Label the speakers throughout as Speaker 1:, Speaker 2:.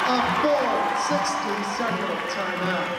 Speaker 1: A full 60-second timeout.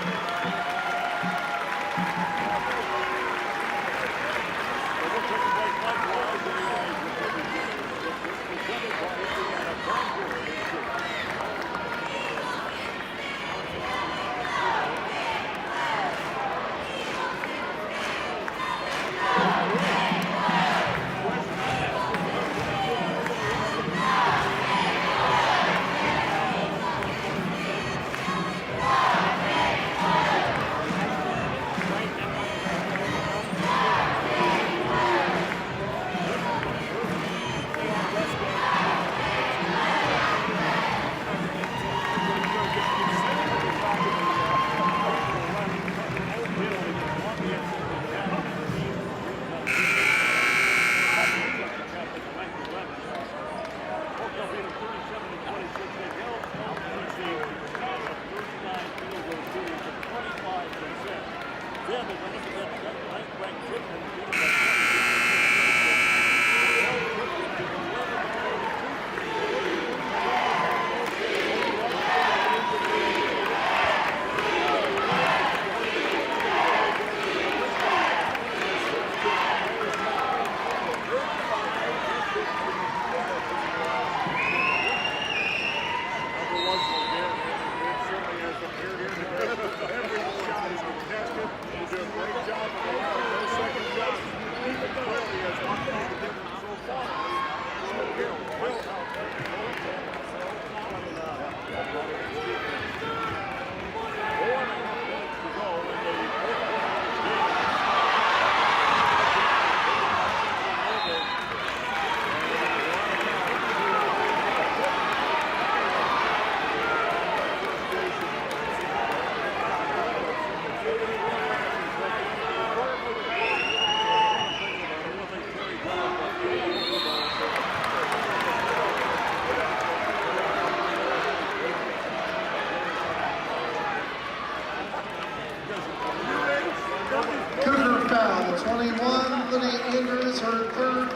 Speaker 1: Her third,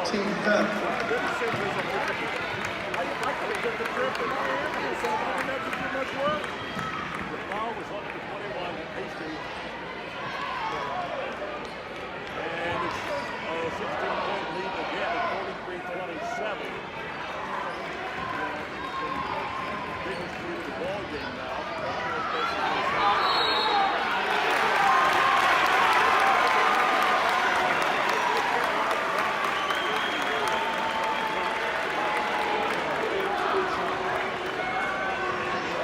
Speaker 1: team fifth.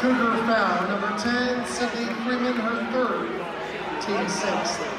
Speaker 1: Cougar foul, number 10, Sydney Freeman, her third, team sixth.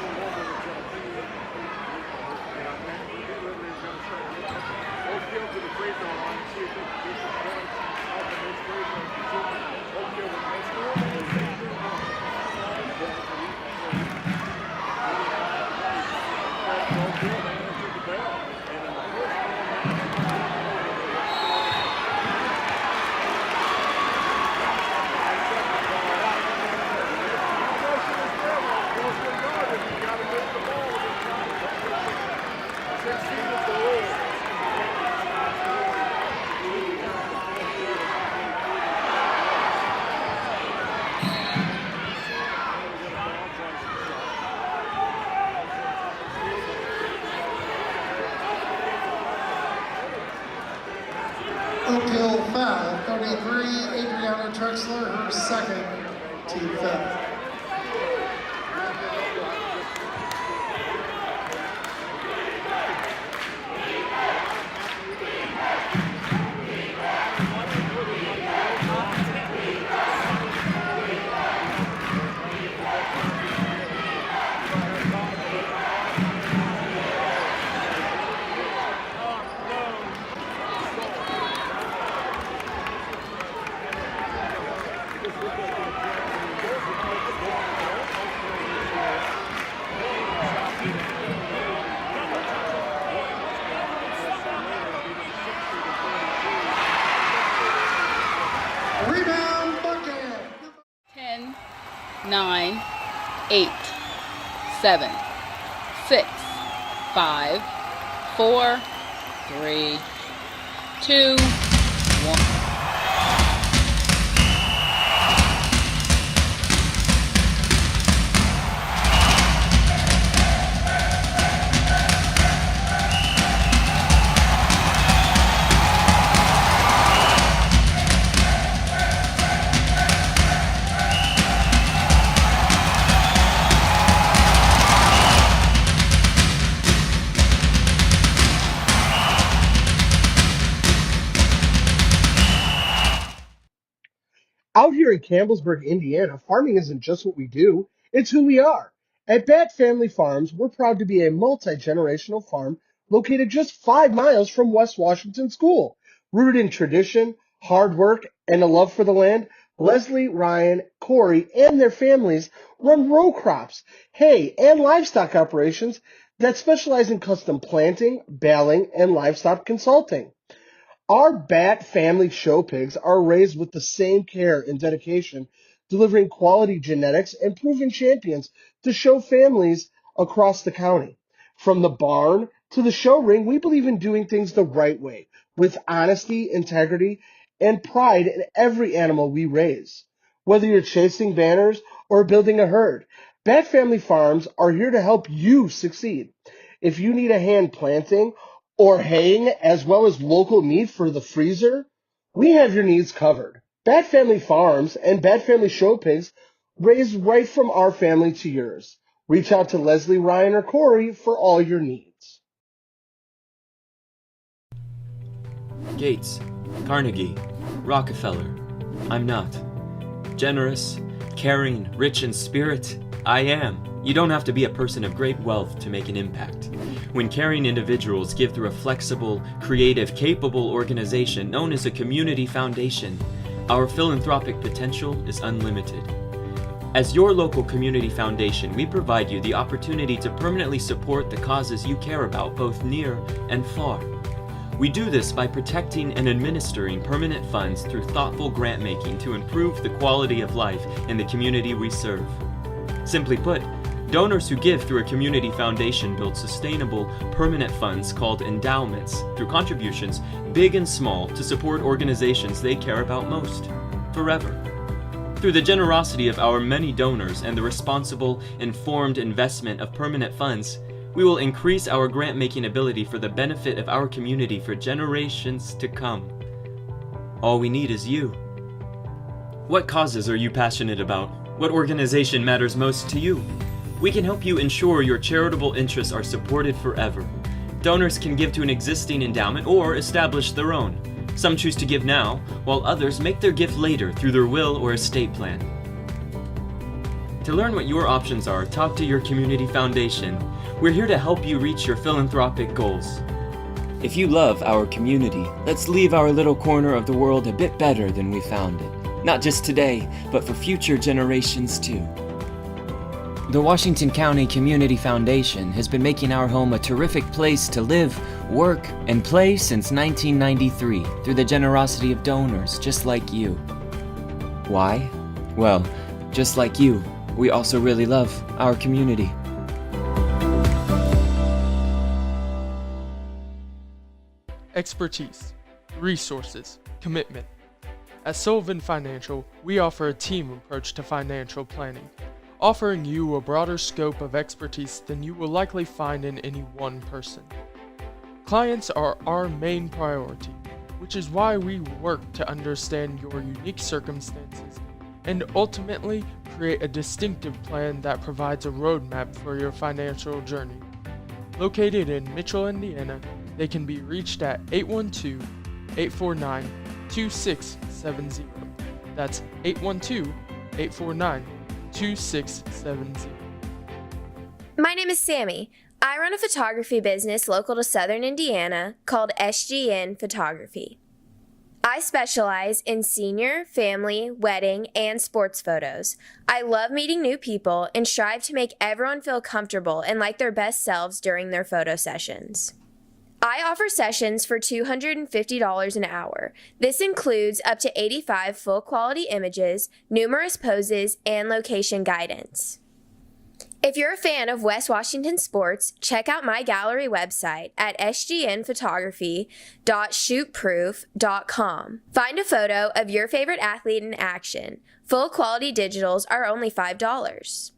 Speaker 1: Oakhill foul, 33, Adriana Trexler, her second, team fifth. Rebound bucket.
Speaker 2: 10, 9, 8, 7, 6, 5, 4, 3, 2, 1.
Speaker 3: Out here in Campbellsburg, Indiana, farming isn't just what we do, it's who we are. At Bat Family Farms, we're proud to be a multi-generational farm located just 5 miles from West Washington School. Rooted in tradition, hard work, and a love for the land, Leslie, Ryan, Corey, and their families run row crops, hay, and livestock operations that specialize in custom planting, baling, and livestock consulting. Our Bat family show pigs are raised with the same care and dedication, delivering quality genetics and proven champions to show families across the county. From the barn to the show ring, we believe in doing things the right way, with honesty, integrity, and pride in every animal we raise. Whether you're chasing banners or building a herd, Bat Family Farms are here to help you succeed. If you need a hand planting or haying as well as local meat for the freezer, we have your needs covered. Bat Family Farms and Bat Family Show Pigs raised right from our family to yours. Reach out to Leslie, Ryan, or Corey for all your needs.
Speaker 4: Gates, Carnegie, Rockefeller. I'm not. Generous, caring, rich in spirit, I am. You don't have to be a person of great wealth to make an impact. When caring individuals give through a flexible, creative, capable organization known as a community foundation, our philanthropic potential is unlimited. As your local community foundation, we provide you the opportunity to permanently support the causes you care about, both near and far. We do this by protecting and administering permanent funds through thoughtful grant making to improve the quality of life in the community we serve. Simply put, donors who give through a community foundation build sustainable, permanent funds called endowments through contributions, big and small, to support organizations they care about most, forever. Through the generosity of our many donors and the responsible, informed investment of permanent funds, we will increase our grant-making ability for the benefit of our community for generations to come. All we need is you. What causes are you passionate about? What organization matters most to you? We can help you ensure your charitable interests are supported forever. Donors can give to an existing endowment or establish their own. Some choose to give now, while others make their gift later through their will or estate plan. To learn what your options are, talk to your community foundation. We're here to help you reach your philanthropic goals. If you love our community, let's leave our little corner of the world a bit better than we found it. Not just today, but for future generations too. The Washington County Community Foundation has been making our home a terrific place to live, work, and play since 1993 through the generosity of donors just like you. Why? Well, just like you, we also really love our community.
Speaker 5: Expertise, resources, commitment. At Sullivan Financial, we offer a team approach to financial planning, offering you a broader scope of expertise than you will likely find in any one person. Clients are our main priority, which is why we work to understand your unique circumstances and ultimately create a distinctive plan that provides a roadmap for your financial journey. Located in Mitchell, Indiana, they can be reached at 812-849-2670. That's 812-849-2670.
Speaker 6: My name is Sammy. I run a photography business local to Southern Indiana called SGN Photography. I specialize in senior, family, wedding, and sports photos. I love meeting new people and strive to make everyone feel comfortable and like their best selves during their photo sessions. I offer sessions for $250 an hour. This includes up to 85 full-quality images, numerous poses, and location guidance. If you're a fan of West Washington sports, check out my gallery website at sgnphotography.shootproof.com. Find a photo of your favorite athlete in action. Full-quality digitals are only $5.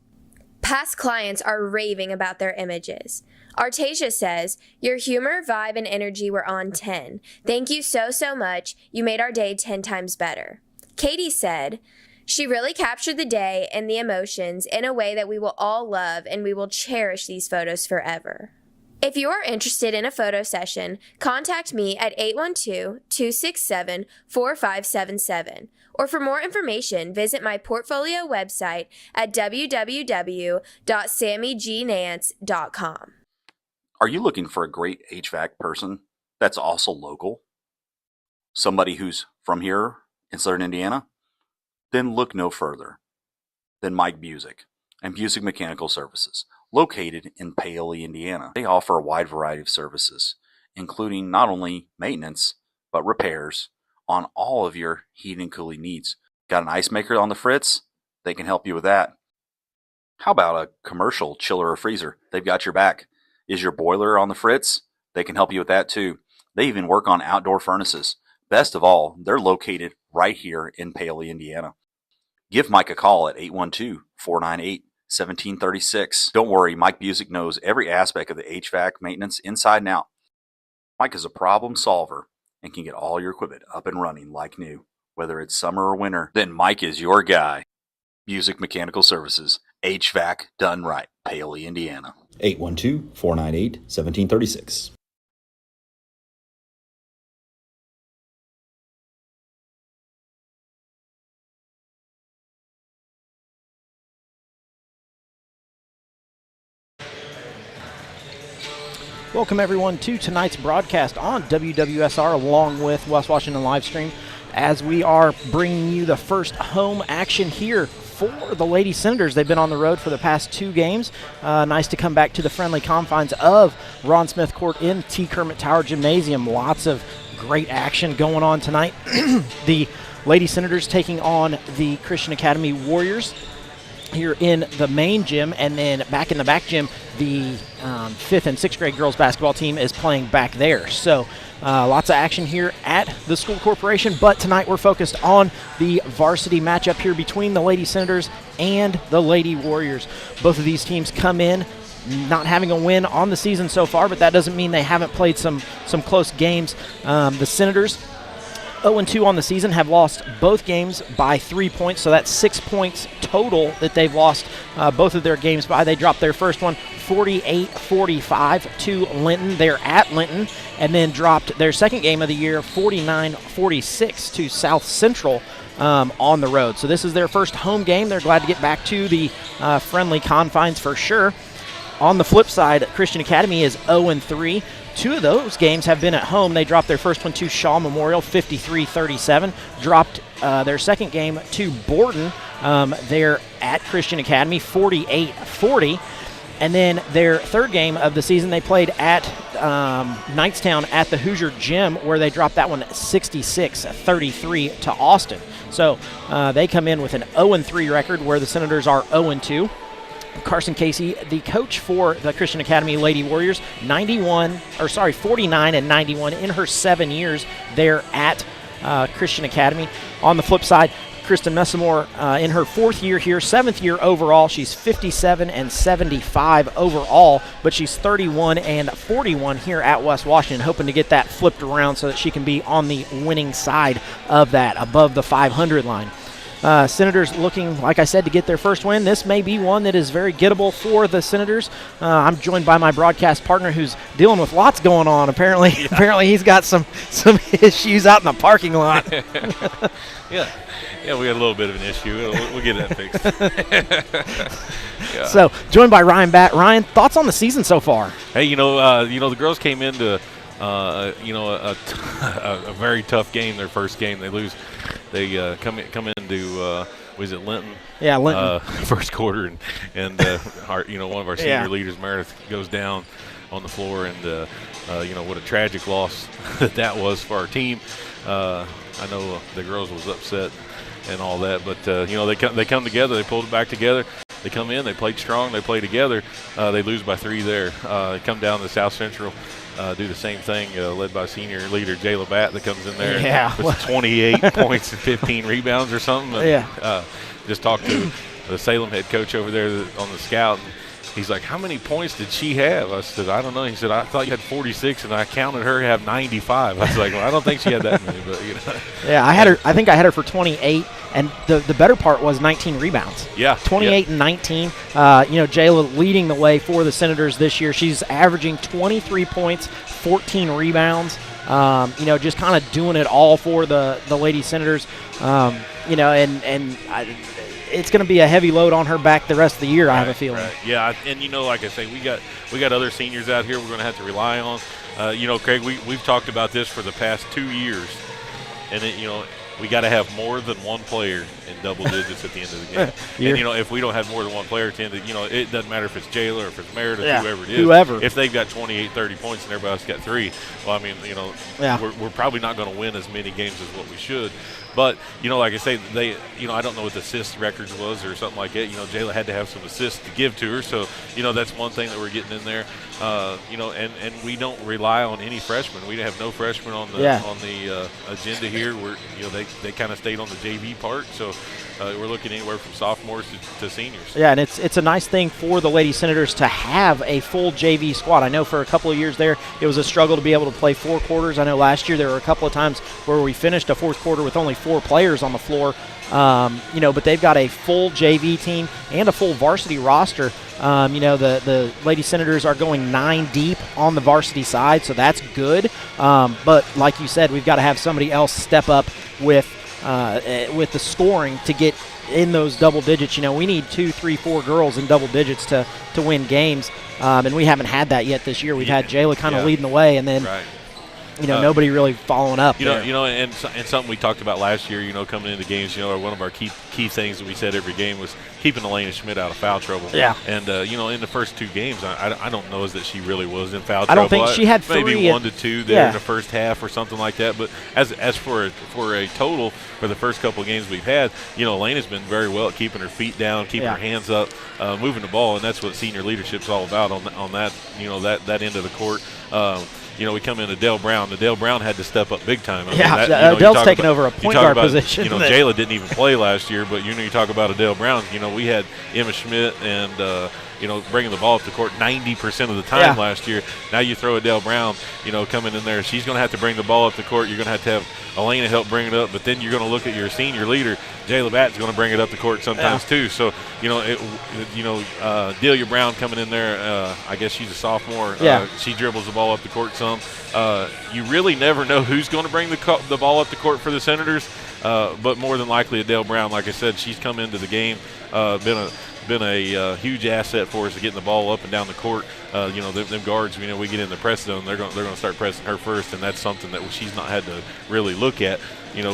Speaker 6: Past clients are raving about their images. Artasia says, "Your humor, vibe, and energy were on 10. Thank you so much. You made our day 10 times better." Katie said, "She really captured the day and the emotions in a way that we will all love, and we will cherish these photos forever." If you are interested in a photo session, contact me at 812-267-4577. Or for more information, visit my portfolio website at www.sammygnance.com.
Speaker 7: Are you looking for a great HVAC person that's also local? Somebody who's from here in Southern Indiana? Then look no further than Mike Busick and Busick Mechanical Services, located in Paoli, Indiana. They offer a wide variety of services, including not only maintenance, but repairs on all of your heating and cooling needs. Got an ice maker on the fritz? They can help you with that. How about a commercial chiller or freezer? They've got your back. Is your boiler on the fritz? They can help you with that too. They even work on outdoor furnaces. Best of all, they're located right here in Paoli, Indiana. Give Mike a call at 812-498-1736. Don't worry, Mike Busick knows every aspect of the HVAC maintenance inside and out. Mike is a problem solver and can get all your equipment up and running like new. Whether it's summer or winter, then Mike is your guy. Busick Mechanical Services, HVAC done right, Paoli, Indiana.
Speaker 8: 812-498-1736.
Speaker 9: Welcome everyone to tonight's broadcast on WWSR along with West Washington Livestream, as we are bringing you the first home action here for the Lady Senators. They've been on the road for the past 2 games. Nice to come back to the friendly confines of Ron Smith Court in T. Kermit Tower Gymnasium. Lots of great action going on tonight. The Lady Senators taking on the Christian Academy Warriors here in the main gym, and then back in the back gym, the 5th and 6th grade girls basketball team is playing back there. So lots of action here at the school corporation, but tonight we're focused on the varsity matchup here between the Lady Senators and the Lady Warriors. Both of these teams come in not having a win on the season so far, but that doesn't mean they haven't played some close games. The Senators 0-2 on the season, have lost both games by 3 points, so that's 6 points total that they've lost both of their games by. They dropped their first one 48-45 to Linton. They're at Linton, and then dropped their second game of the year 49-46 to South Central on the road. So this is their first home game. They're glad to get back to the friendly confines for sure. On the flip side, Christian Academy is 0-3. 2 of those games have been at home. They dropped their first one to Shaw Memorial, 53-37. Dropped their second game to Borden. They're at Christian Academy, 48-40. And then their third game of the season, they played at Knightstown at the Hoosier Gym, where they dropped that one 66-33 to Austin. So they come in with an 0-3 record, where the Senators are 0-2. Carson Casey, the coach for the Christian Academy Lady Warriors, 49-91 in her 7 years there at Christian Academy. On the flip side, Kristen Messamore in her 4th year here, 7th year overall. She's 57-75 overall, but she's 31-41 here at West Washington, hoping to get that flipped around so that she can be on the winning side of that, above the 500 line. Senators looking, like I said, to get their first win. This may be one that is very gettable for the Senators. I'm joined by my broadcast partner, who's dealing with lots going on. Apparently, he's got some issues out in the parking lot.
Speaker 10: Yeah, we got a little bit of an issue. We'll get that fixed. Yeah.
Speaker 9: So, joined by Ryan Batt. Ryan, thoughts on the season so far?
Speaker 10: Hey, the girls came into a very tough game. Their first game, they lose. They come into was it Linton?
Speaker 9: Yeah, Linton.
Speaker 10: First quarter, and one of our senior leaders, Meredith, goes down on the floor, and what a tragic loss that was for our team. I know the girls was upset and all that, but they come together, they pulled it back together. They come in, they played strong, they play together. They lose by 3 there. They come down to South Central. Do the same thing, led by senior leader Jay Labatt, that comes in there with 28 points and 15 rebounds or something. Just talked to the Salem head coach over there on the scout, and he's like, "How many points did she have?" I said, "I don't know." He said, "I thought you had 46, and I counted her have 95." I was like, "Well, I don't think she had that many, but
Speaker 9: Yeah, I think I had her for 28, And the better part was 19 rebounds.
Speaker 10: Yeah.
Speaker 9: 28 and 19. Jayla leading the way for the Senators this year. She's averaging 23 points, 14 rebounds. Just kind of doing it all for the Lady Senators. It's going to be a heavy load on her back the rest of the year, I have a feeling.
Speaker 10: Right. Yeah, and like I say, we got other seniors out here we're going to have to rely on. Craig, we've talked about this for the past 2 years, and we got to have more than one player in double digits at the end of the game. And if we don't have more than one player at the end, it doesn't matter if it's Jayla or if it's Meredith, whoever it is. If they've got 28, 30 points and everybody else got 3, well, we're probably not going to win as many games as what we should. But, like I say, I don't know what the assist records was or something like that. Jayla had to have some assists to give to her. So, that's one thing that we're getting in there. And we don't rely on any freshmen. We have no freshmen on the agenda here. They kind of stayed on the JV part. So we're looking anywhere from sophomores to seniors.
Speaker 9: Yeah, and it's a nice thing for the Lady Senators to have a full JV squad. I know for a couple of years there, it was a struggle to be able to play 4 quarters. I know last year there were a couple of times where we finished a fourth quarter with only 4 players on the floor. But they've got a full JV team and a full varsity roster. The Lady Senators are going 9 deep on the varsity side, so that's good. But like you said, we've got to have somebody else step up with the scoring to get in those double digits. We need 2, 3, 4 girls in double digits to win games, and we haven't had that yet this year. We've had Jayla kind of leading the way, and then nobody really following up.
Speaker 10: And something we talked about last year, coming into games, one of our key things that we said every game was keeping Elena Schmidt out of foul trouble.
Speaker 9: Yeah.
Speaker 10: And, in the first 2 games, I don't know that she really was in foul trouble.
Speaker 9: I don't think she had 3.
Speaker 10: Maybe 1 to 2 there in the first half or something like that. But as for a total for the first couple of games we've had, Elena's been very well at keeping her feet down, keeping her hands up, moving the ball, and that's what senior leadership's all about on that, that end of the court. We come into Dale Brown. Dale Brown had to step up big time.
Speaker 9: Adele's taken over a point guard position.
Speaker 10: Jayla didn't even play last year, but you talk about Adele Brown. We had Emma Schmidt and bringing the ball up the court 90% of the time last year. Now you throw Adele Brown, coming in there. She's going to have to bring the ball up the court. You're going to have Elena help bring it up, but then you're going to look at your senior leader. Jayla Batt's going to bring it up the court sometimes too. So Delia Brown coming in there. I guess she's a sophomore. She dribbles the ball up the court some. You really never know who's going to bring the ball up the court for the Senators, but more than likely Adele Brown. Like I said, she's come into the game, been a huge asset for us to getting the ball up and down the court. Them guards, we get in the press zone, they're going to start pressing her first, and that's something that she's not had to really look at.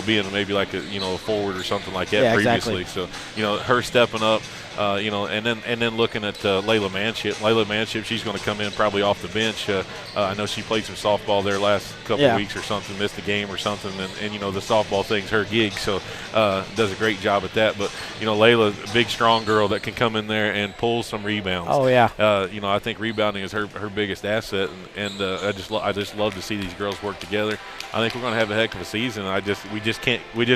Speaker 10: Being maybe like a forward or something like that previously.
Speaker 9: Exactly.
Speaker 10: So her stepping up. And then looking at Layla Manship. Layla Manship, she's going to come in probably off the bench. I know she played some softball there last couple of weeks or something, missed a game or something, and the softball thing's her gig, so does a great job at that. But Layla's a big, strong girl that can come in there and pull some rebounds.
Speaker 9: Oh yeah.
Speaker 10: I think rebounding is her biggest asset, and I just love to see these girls work together. I think we're going to have a heck of a season. We just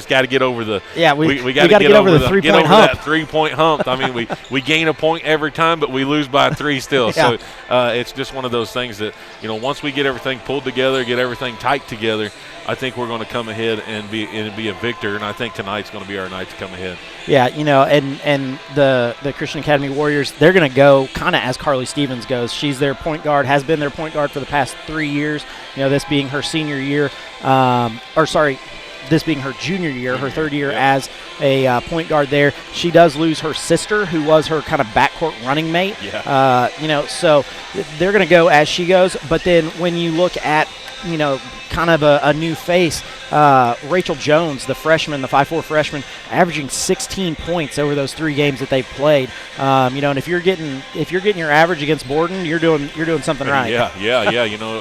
Speaker 10: got to get over the we got to get over the
Speaker 9: 3-point hump.
Speaker 10: That 3-point hump. I mean, we gain a point every time, but we lose by 3 still. So it's just one of those things that once we get everything pulled together, get everything tight together, I think we're going to come ahead and be a victor. And I think tonight's going to be our night to come ahead.
Speaker 9: Yeah, and the Christian Academy Warriors, they're going to go kind of as Carly Stevens goes. She's their point guard, has been their point guard for the past 3 years. This being her senior year, this being her junior year, her 3rd year as a point guard there. She does lose her sister, who was her kind of backcourt running mate. So they're going to go as she goes. But then when you look at, kind of a new face, Rachel Jones, the freshman, the 5'4" freshman, averaging 16 points over those 3 games that they've played. And if you're getting your average against Borden, you're doing something right.
Speaker 10: Yeah.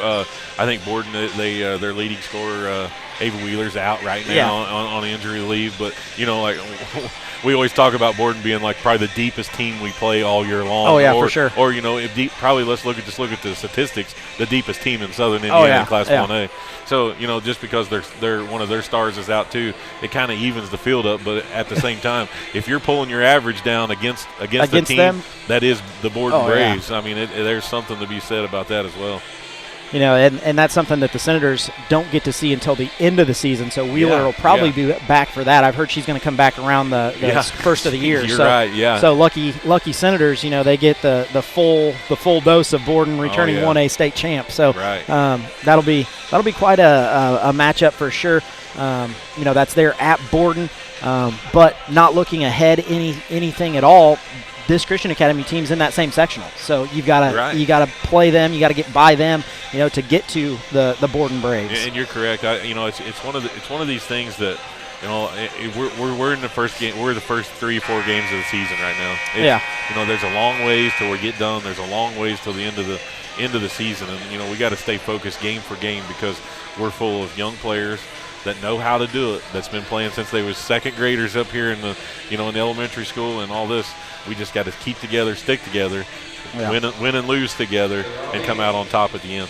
Speaker 10: I think Borden, their leading scorer, Ava Wheeler's out right now on injury leave, but we always talk about Borden being like probably the deepest team we play all year long.
Speaker 9: Oh yeah, for sure.
Speaker 10: Or probably let's look at the statistics, the deepest team in Southern Indiana in Class 1A. So just because they're one of their stars is out too, it kind of evens the field up. But at the same time, if you're pulling your average down against the team
Speaker 9: them,
Speaker 10: that is the Borden Braves, I mean there's something to be said about that as well.
Speaker 9: You know, and that's something that the Senators don't get to see until the end of the season. So Wheeler will probably be back for that. I've heard she's going to come back around the first of the year.
Speaker 10: You're right. Yeah.
Speaker 9: So lucky Senators, you know, they get the full dose of Borden returning 1A state champ. So that'll be quite a matchup for sure. You know, that's there at Borden, but not looking ahead anything at all. This Christian Academy team's in that same sectional, so you gotta play them, you gotta get by them, you know, to get to the Borden Braves.
Speaker 10: And you're correct. You know, it's one of these things that, you know, we're in the first game. We're the first 3-4 games of the season right now. You know, there's a long ways till we get done. There's a long ways till the end of the season, and you know, we got to stay focused game for game because we're full of young players that know how to do it. That's been playing since they was second graders up here in the elementary school and all this. We just got to keep together, stick together, win and lose together, and come out on top at the end.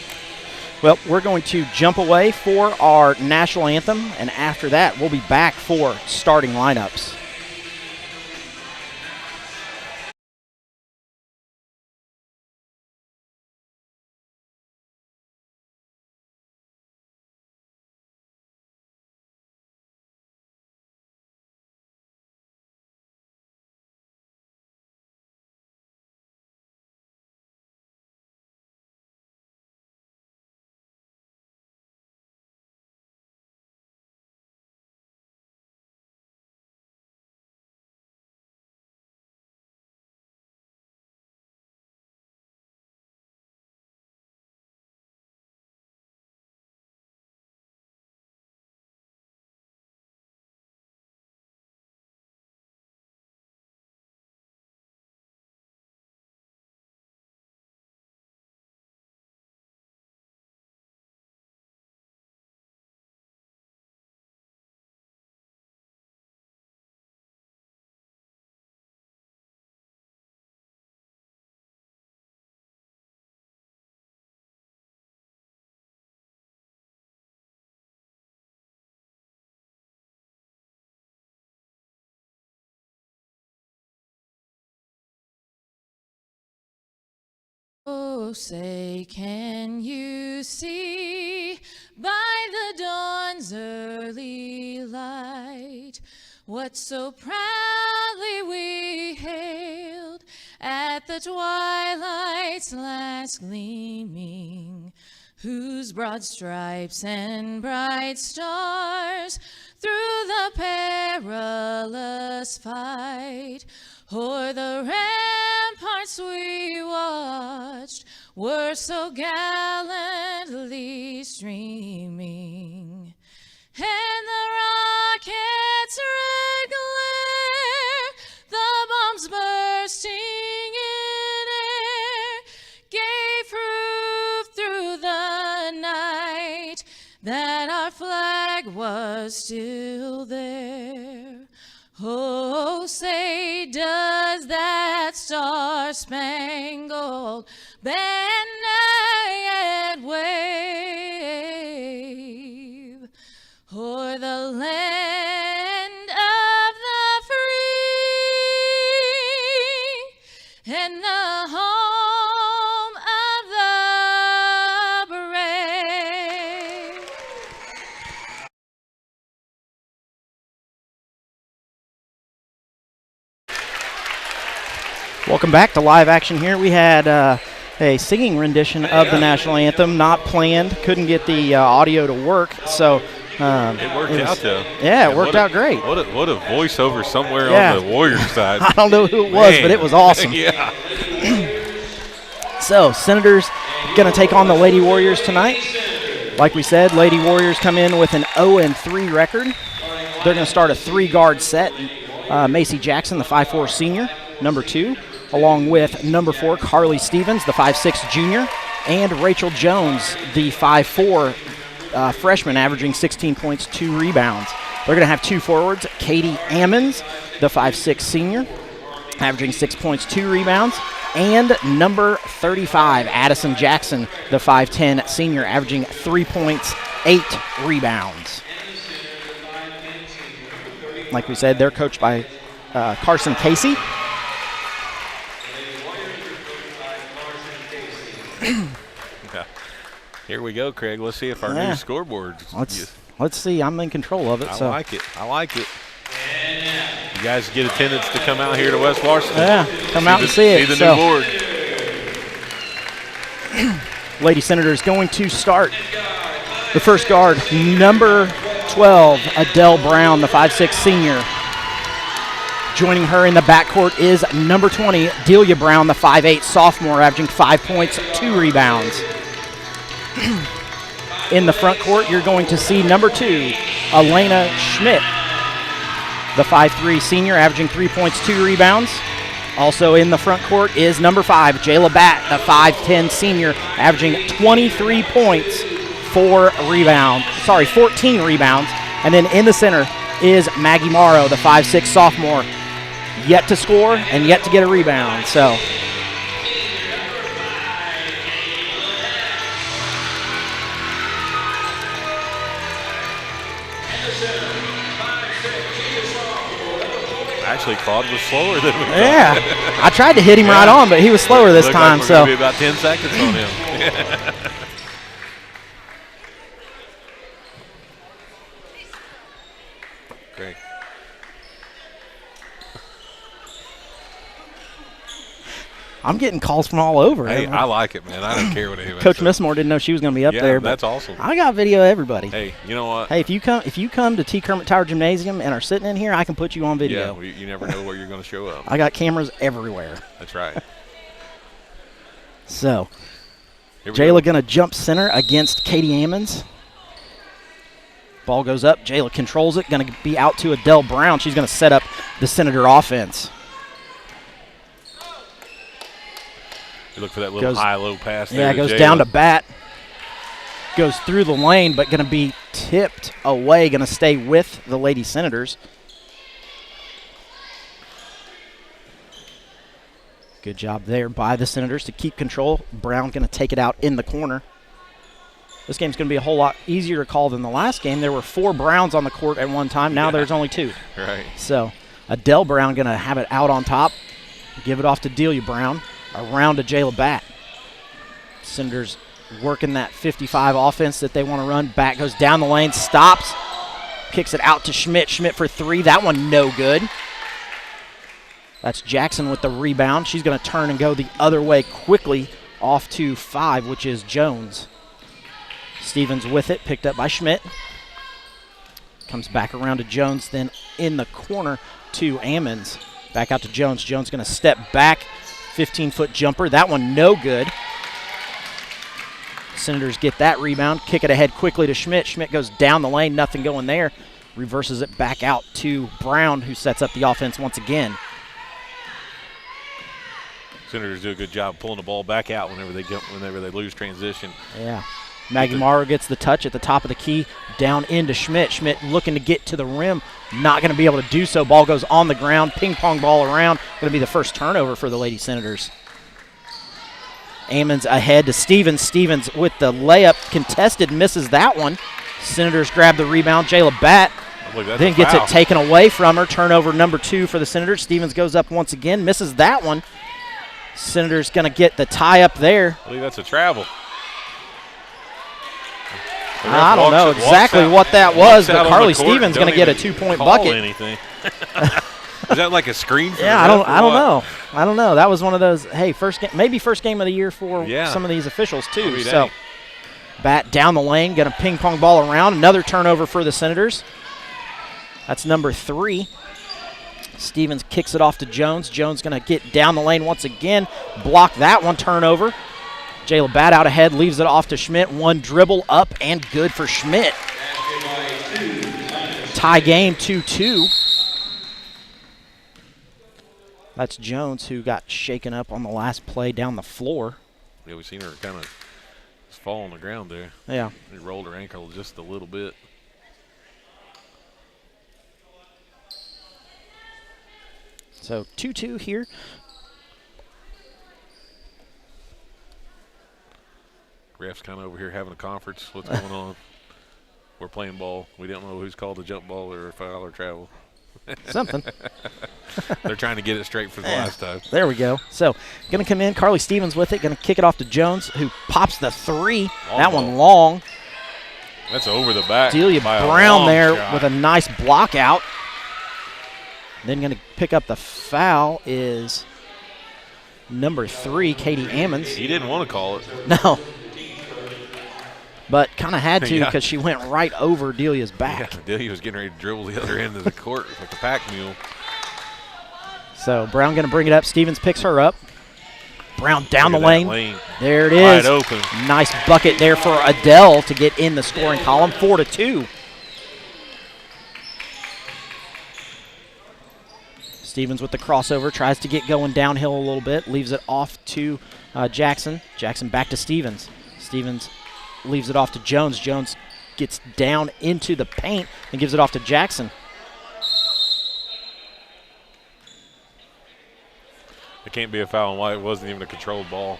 Speaker 9: Well, we're going to jump away for our national anthem, and after that, we'll be back for starting lineups.
Speaker 8: Oh, say, can you see by the dawn's early light what so proudly we hailed at the twilight's last gleaming, whose broad stripes and bright stars through the perilous fight o'er the ramparts we watched were so gallantly streaming, and the rocket's red glare, the bombs bursting in air, gave proof through the night that our flag was still there. Oh, say, does that star-spangled banner yet wave o'er the land of the free and the home of the brave?
Speaker 9: Welcome back to live action here. We had a singing rendition of the national anthem, not planned. Couldn't get the audio to work, so
Speaker 10: it worked out though.
Speaker 9: Yeah, it worked out great.
Speaker 10: What a voiceover somewhere on the Warriors side.
Speaker 9: I don't know who it was, but it was awesome.
Speaker 10: Yeah.
Speaker 9: So, Senators going to take on the Lady Warriors tonight. Like we said, Lady Warriors come in with an 0-3 record. They're going to start a 3-guard set. Macy Jackson, the 5'4 senior, number 2, along with number 4, Carly Stevens, the 5'6 junior, and Rachel Jones, the 5'4 freshman, averaging 16 points, 2 rebounds. They're going to have 2 forwards, Katie Ammons, the 5'6 senior, averaging 6 points, 2 rebounds, and number 35, Addison Jackson, the 5'10 senior, averaging 3 points, 8 rebounds. Like we said, they're coached by Carson Casey.
Speaker 10: Yeah. Here we go, Craig. Let's see if our new scoreboard.
Speaker 9: Let's see. I'm in control of it.
Speaker 10: I like it. I like it. You guys get attendance to come out here to West Washington.
Speaker 9: Yeah, come out and see it.
Speaker 10: See the new board.
Speaker 9: Lady Senators going to start the first guard, number 12, Adele Brown, the 5'6" senior. Joining her in the backcourt is number 20, Delia Brown, the 5'8" sophomore, averaging 5 points, 2 rebounds. In the front court, you're going to see number 2, Elena Schmidt, the 5'3" senior, averaging 3 points, 2 rebounds. Also in the front court is number 5, Jayla Batt, the 5'10" senior, averaging 23 points, 14 rebounds. And then in the center is Maggie Morrow, the 5'6" sophomore, yet to score and yet to get a rebound. So
Speaker 10: Actually, Claude was slower than we thought.
Speaker 9: Yeah, I tried to hit him right on, but he was slower this time.
Speaker 10: Like
Speaker 9: so
Speaker 10: maybe about 10 seconds on him. Great.
Speaker 9: I'm getting calls from all over.
Speaker 10: Hey, I like it, man. I don't care what anybody
Speaker 9: Coach
Speaker 10: says.
Speaker 9: Missmore didn't know she was going to be up there.
Speaker 10: That's awesome.
Speaker 9: I got video of everybody.
Speaker 10: Hey, you know what?
Speaker 9: Hey, if you come to T. Kermit Tower Gymnasium and are sitting in here, I can put you on video.
Speaker 10: Yeah, well, you never know where you're going to show up.
Speaker 9: I got cameras everywhere.
Speaker 10: That's right.
Speaker 9: So, Jayla going to jump center against Katie Ammons. Ball goes up. Jayla controls it. Going to be out to Adele Brown. She's going to set up the Senator offense.
Speaker 10: You look for that little high-low pass there.
Speaker 9: Yeah, goes down to Batt. Goes through the lane, but going to be tipped away. Going to stay with the Lady Senators. Good job there by the Senators to keep control. Brown going to take it out in the corner. This game's going to be a whole lot easier to call than the last game. There were 4 Browns on the court at one time. Now there's only 2.
Speaker 10: Right.
Speaker 9: So Adele Brown going to have it out on top. Give it off to Delia Brown. Around to Jayla Batt. Senators working that 55 offense that they want to run. Batt goes down the lane, stops, kicks it out to Schmidt. Schmidt for 3. That one no good. That's Jackson with the rebound. She's going to turn and go the other way quickly off to 5, which is Jones. Stevens with it, picked up by Schmidt. Comes back around to Jones, then in the corner to Ammons. Back out to Jones. Jones going to step back. 15-foot jumper. That one no good. Senators get that rebound. Kick it ahead quickly to Schmidt. Schmidt goes down the lane. Nothing going there. Reverses it back out to Brown, who sets up the offense once again.
Speaker 10: Senators do a good job pulling the ball back out whenever they lose transition.
Speaker 9: Yeah. Maggie Morrow gets the touch at the top of the key, down into Schmidt. Schmidt looking to get to the rim, not going to be able to do so. Ball goes on the ground, ping-pong ball around. Going to be the first turnover for the Lady Senators. Ammons ahead to Stevens. Stevens with the layup contested, misses that one. Senators grab the rebound. Jayla Batt then gets it taken away from her. Turnover number 2 for the Senators. Stevens goes up once again, misses that one. Senators going to get the tie up there.
Speaker 10: I believe that's a travel.
Speaker 9: I don't know exactly what that was, but Carly Stevens going to get a 2-point bucket.
Speaker 10: Anything. Is that like a screen? For
Speaker 9: I don't know. I don't know. That was one of those. Hey, maybe first game of the year for some of these officials too. So, Batt down the lane, going to ping pong ball around. Another turnover for the Senators. That's number 3. Stevens kicks it off to Jones. Jones going to get down the lane once again. Block that one. Turnover. Jayla Batt out ahead, leaves it off to Schmidt. One dribble up and good for Schmidt. Tie game 2-2. That's Jones who got shaken up on the last play down the floor.
Speaker 10: Yeah, we've seen her kind of fall on the ground there.
Speaker 9: Yeah.
Speaker 10: She rolled her ankle just a little bit.
Speaker 9: So 2-2 here.
Speaker 10: Ref's kind of over here having a conference. What's going on? We're playing ball. We don't know who's called the jump ball or foul or travel.
Speaker 9: Something.
Speaker 10: They're trying to get it straight for the last time.
Speaker 9: There we go. So, going to come in. Carly Stevens with it. Going to kick it off to Jones, who pops the 3. That one long.
Speaker 10: That's over the back.
Speaker 9: Delia
Speaker 10: by a
Speaker 9: Brown
Speaker 10: long
Speaker 9: there
Speaker 10: shot.
Speaker 9: with a nice block out. Then going to pick up the foul is number 3, Katie Ammons.
Speaker 10: He didn't want to call it.
Speaker 9: No. But kind of had to
Speaker 10: Yeah.
Speaker 9: because she went right over Delia's back.
Speaker 10: Yeah, Delia was getting ready to dribble the other end of the court like a pack mule.
Speaker 9: So Brown going to bring it up. Stevens picks her up. Brown down the
Speaker 10: Look at that
Speaker 9: lane. There it is.
Speaker 10: Wide open.
Speaker 9: Nice bucket there for Adele to get in the scoring column, 4-2. Stevens with the crossover, tries to get going downhill a little bit, leaves it off to Jackson. Jackson back to Stevens. Stevens leaves it off to Jones. Jones gets down into the paint and gives it off to Jackson.
Speaker 10: It can't be a foul on White. It wasn't even a controlled ball.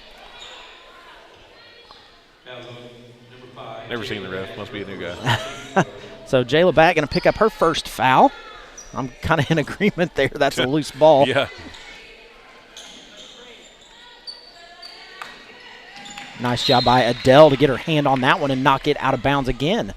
Speaker 10: Never seen the ref. Must be a new guy.
Speaker 9: So Jayla Batt going to pick up her first foul. I'm kind of in agreement there. That's a loose ball.
Speaker 10: Yeah.
Speaker 9: Nice job by Adele to get her hand on that one and knock it out of bounds again.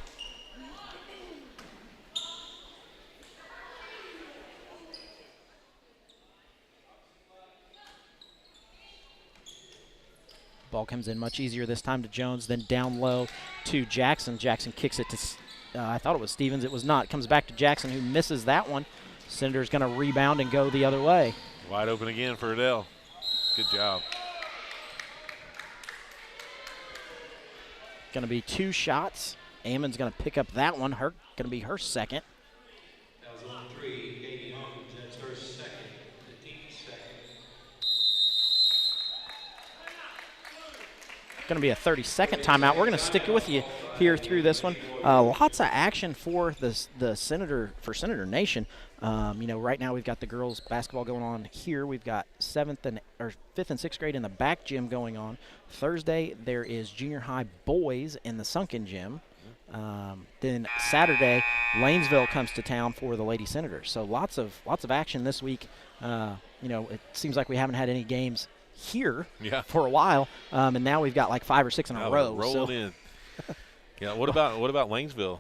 Speaker 9: Ball comes in much easier this time to Jones, then down low to Jackson. Jackson kicks it to, I thought it was Stevens. It was not. Comes back to Jackson, who misses that one. Sender's going to rebound and go the other way.
Speaker 10: Wide open again for Adele. Good job.
Speaker 9: Going to be 2 shots. Ammon's going to pick up that one. Going to be her second.
Speaker 11: That was on 3. Katie Hawkins, that's her second. The team's second.
Speaker 9: Going to be a 30-second timeout. We're going to stick with you here through this one. Lots of action for the Senator Nation. Right now we've got the girls basketball going on here. We've got 5th and 6th grade in the back gym going on. Thursday there is junior high boys in the sunken gym. Then Saturday Lanesville comes to town for the Lady Senators. So lots of action this week. It seems like we haven't had any games here for a while, and now we've got like 5 or 6 in a row.
Speaker 10: Rolled in. Yeah. What about Lanesville?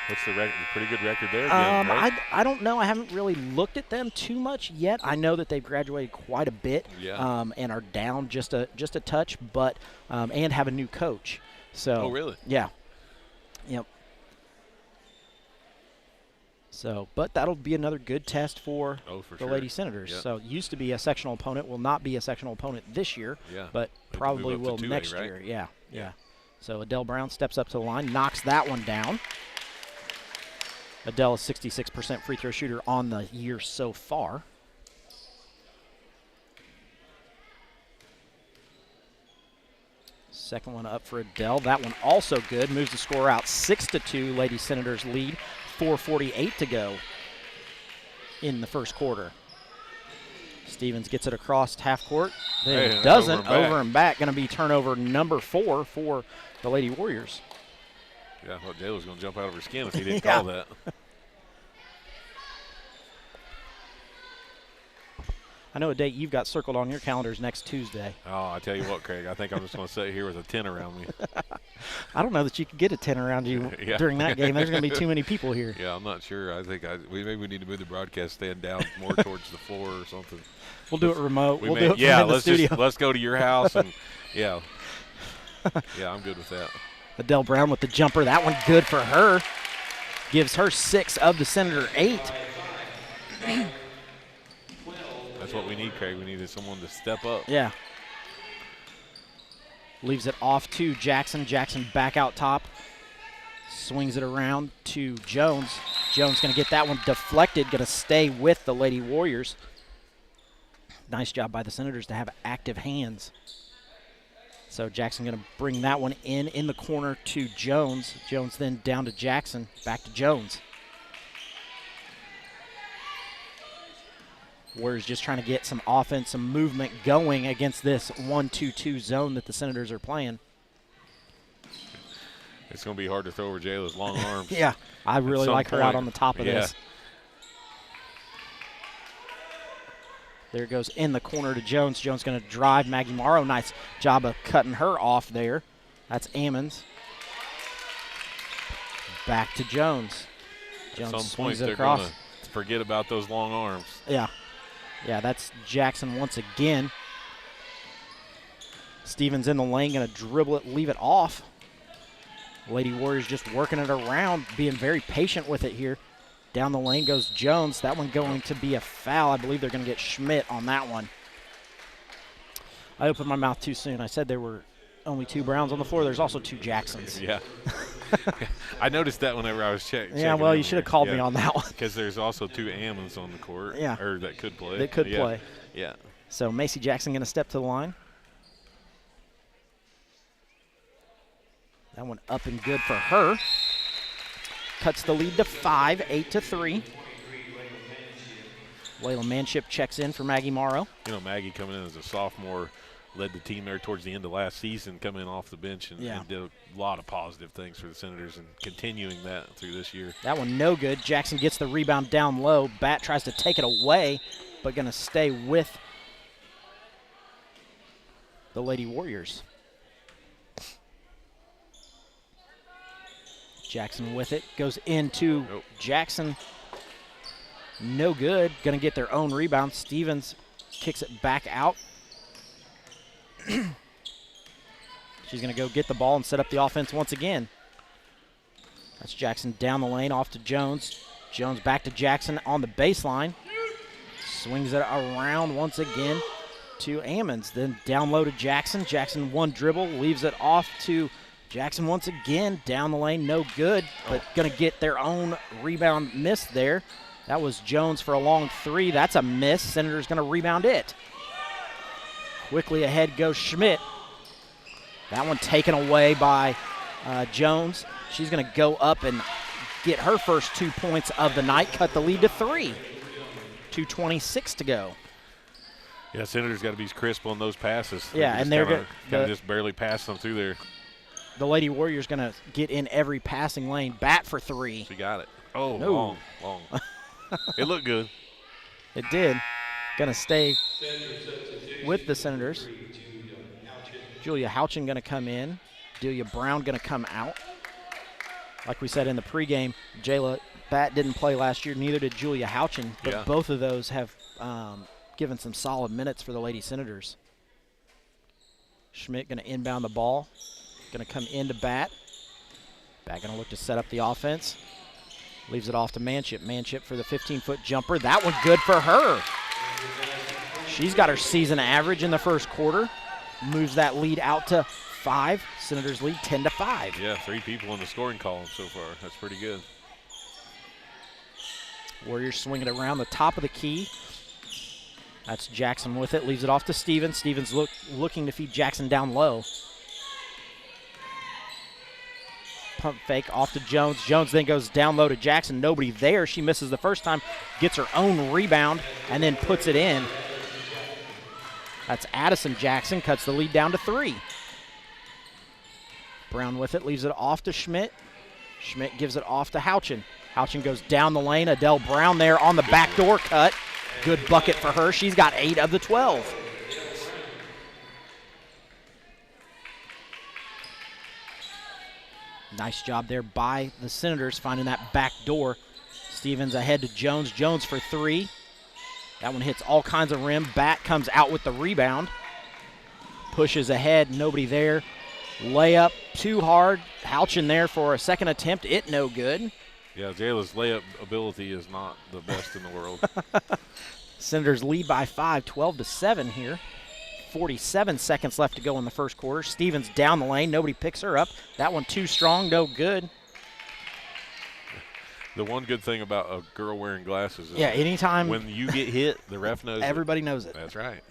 Speaker 10: What's the record? Pretty good record there. Again, right?
Speaker 9: I don't know. I haven't really looked at them too much yet. I know that they've graduated quite a bit, and are down just a touch, but and have a new coach. So.
Speaker 10: Oh, really?
Speaker 9: Yeah. Yep. So, but that'll be another good test for the Lady Senators.
Speaker 10: Yep.
Speaker 9: So, used to be a sectional opponent, will not be a sectional opponent this year, but probably will next year. Yeah. So, Adele Brown steps up to the line, knocks that one down. Adele is 66% free throw shooter on the year so far. Second one up for Adele. That one also good. Moves the score out 6-2. Lady Senators lead. 4:48 to go in the first quarter. Stevens gets it across half court. Then it doesn't. Over and back. Going to be turnover number 4 for the Lady Warriors.
Speaker 10: Yeah, I thought Jay was going to jump out of her skin if he didn't call that.
Speaker 9: I know a date you've got circled on your calendars next Tuesday.
Speaker 10: Oh, I tell you what, Craig, I think I'm just going to sit here with a 10 around me.
Speaker 9: I don't know that you could get a 10 around you during that game. There's going to be too many people here.
Speaker 10: Yeah, I'm not sure. I think maybe we need to move the broadcast stand down more towards the floor or something.
Speaker 9: We'll do it remote. We'll do it from the studio.
Speaker 10: Let's go to your house and yeah, I'm good with that.
Speaker 9: Adele Brown with the jumper. That one good for her. Gives her 6 of the Senator 8.
Speaker 10: That's what we need, Craig. We needed someone to step up.
Speaker 9: Yeah. Leaves it off to Jackson. Jackson back out top. Swings it around to Jones. Jones going to get that one deflected. Going to stay with the Lady Warriors. Nice job by the Senators to have active hands. So Jackson going to bring that one in the corner to Jones. Jones then down to Jackson. Back to Jones. Warriors just trying to get some offense, some movement going against this 1-2-2 zone that the Senators are playing.
Speaker 10: It's going to be hard to throw over Jayla's long arms.
Speaker 9: Yeah, I really like her out on the top of this. There goes in the corner to Jones. Jones going to drive Maggie Morrow. Nice job of cutting her off there. That's Ammons. Back to Jones. Jones
Speaker 10: At some
Speaker 9: swings
Speaker 10: point,
Speaker 9: it
Speaker 10: they're
Speaker 9: across.
Speaker 10: going to forget about those long arms.
Speaker 9: Yeah. Yeah, that's Jackson once again. Stevens in the lane, going to dribble it, leave it off. Lady Warriors just working it around, being very patient with it here. Down the lane goes Jones. That one going to be a foul. I believe they're going to get Schmidt on that one. I opened my mouth too soon. I said there were only 2 Browns on the floor. There's also 2 Jacksons.
Speaker 10: Yeah. I noticed that whenever I was checking.
Speaker 9: Yeah, well, you should have called me on that one.
Speaker 10: Because there's also 2 Ammons on the court.
Speaker 9: Yeah.
Speaker 10: Or that could play.
Speaker 9: That could play.
Speaker 10: Yeah.
Speaker 9: So Macy Jackson going to step to the line. That one up and good for her. Cuts the lead to 5, 8-3. Layla Manship checks in for Maggie Morrow.
Speaker 10: You know, Maggie coming in as a sophomore, led the team there towards the end of last season, coming in off the bench and did a lot of positive things for the Senators and continuing that through this year.
Speaker 9: That one no good. Jackson gets the rebound down low. Bat tries to take it away, but going to stay with the Lady Warriors. Jackson with it. Goes into Jackson. No good. Going to get their own rebound. Stevens kicks it back out. She's going to go get the ball and set up the offense once again. That's Jackson down the lane off to Jones. Jones back to Jackson on the baseline. Swings it around once again to Ammons. Then down low to Jackson. Jackson one dribble, leaves it off to Jackson once again. Down the lane, no good, but going to get their own rebound miss there. That was Jones for a long 3. That's a miss. Senators going to rebound it. Quickly ahead goes Schmidt. That one taken away by Jones. She's going to go up and get her first 2 points of the night, cut the lead to 3. 2:26 to go.
Speaker 10: Yeah, Senators got to be crisp on those passes.
Speaker 9: Yeah, and they're
Speaker 10: going to just barely pass them through there.
Speaker 9: The Lady Warriors going to get in every passing lane. Bat for 3.
Speaker 10: She got it. Oh,
Speaker 9: no.
Speaker 10: long. It looked good.
Speaker 9: It did. Going to stay with the Senators. Julia Houchin going to come in. Delia Brown going to come out. Like we said in the pregame, Jayla Bat didn't play last year, neither did Julia Houchin, but both of those have given some solid minutes for the Lady Senators. Schmidt going to inbound the ball. Going to come into Bat. Bat going to look to set up the offense. Leaves it off to Manship. Manship for the 15-foot jumper. That one good for her. She's got her season average in the first quarter. Moves that lead out to 5. Senators lead 10-5.
Speaker 10: Yeah, 3 people in the scoring column so far. That's pretty good.
Speaker 9: Warriors swing it around the top of the key. That's Jackson with it. Leaves it off to Stevens. Stevens looking to feed Jackson down low. Pump fake off to Jones. Jones then goes down low to Jackson. Nobody there. She misses the first time, gets her own rebound, and then puts it in. That's Addison Jackson, cuts the lead down to 3. Brown with it, leaves it off to Schmidt. Schmidt gives it off to Houchin. Houchin goes down the lane. Adele Brown there on the backdoor cut. Good bucket for her. She's got 8 of the 12. Nice job there by the Senators finding that back door. Stevens ahead to Jones. Jones for 3. That one hits all kinds of rim. Bat comes out with the rebound. Pushes ahead. Nobody there. Layup too hard. Houchin there for a second attempt. It no good.
Speaker 10: Yeah, Jayla's layup ability is not the best in the world.
Speaker 9: Senators lead by 5, 12-7 here. 47 seconds left to go in the first quarter. Stevens down the lane. Nobody picks her up. That one too strong, no good.
Speaker 10: The one good thing about a girl wearing glasses is
Speaker 9: anytime
Speaker 10: when you get hit, the ref knows
Speaker 9: everybody knows it.
Speaker 10: That's right.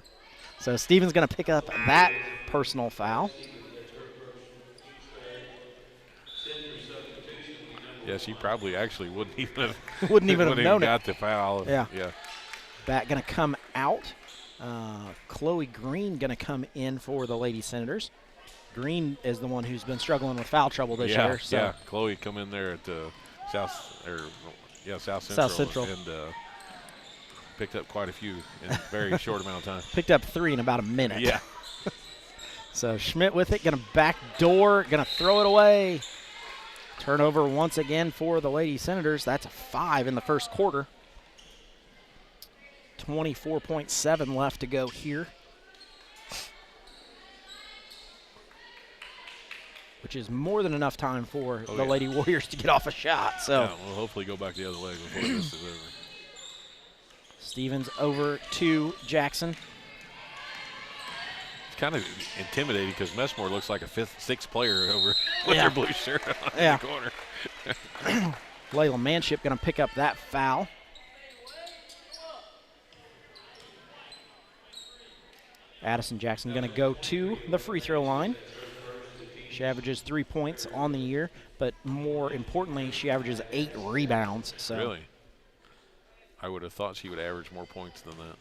Speaker 9: So Stevens going to pick up that personal foul.
Speaker 10: Yeah, she probably actually wouldn't even have
Speaker 9: known
Speaker 10: got
Speaker 9: it.
Speaker 10: the foul.
Speaker 9: Yeah.
Speaker 10: Yeah.
Speaker 9: Bat going to come out. Chloe Green going to come in for the Lady Senators. Green is the one who's been struggling with foul trouble this year. So.
Speaker 10: Yeah, Chloe come in there at South Central.
Speaker 9: And
Speaker 10: picked up quite a few in a very short amount of time.
Speaker 9: Picked up 3 in about a minute.
Speaker 10: Yeah.
Speaker 9: So Schmidt with it, going to backdoor, going to throw it away. Turnover once again for the Lady Senators. That's a 5 in the first quarter. 24.7 left to go here, which is more than enough time for the Lady Warriors to get off a shot. So
Speaker 10: yeah, we'll hopefully go back the other way before this is over.
Speaker 9: Stevens over to Jackson.
Speaker 10: It's kind of intimidating because Messmore looks like a 5th, 6th player over with their blue shirt on in the corner.
Speaker 9: Layla Manship going to pick up that foul. Addison Jackson going to go to the free throw line. She averages 3 points on the year, but more importantly, she averages 8 rebounds. So
Speaker 10: really? I would have thought she would average more points than that.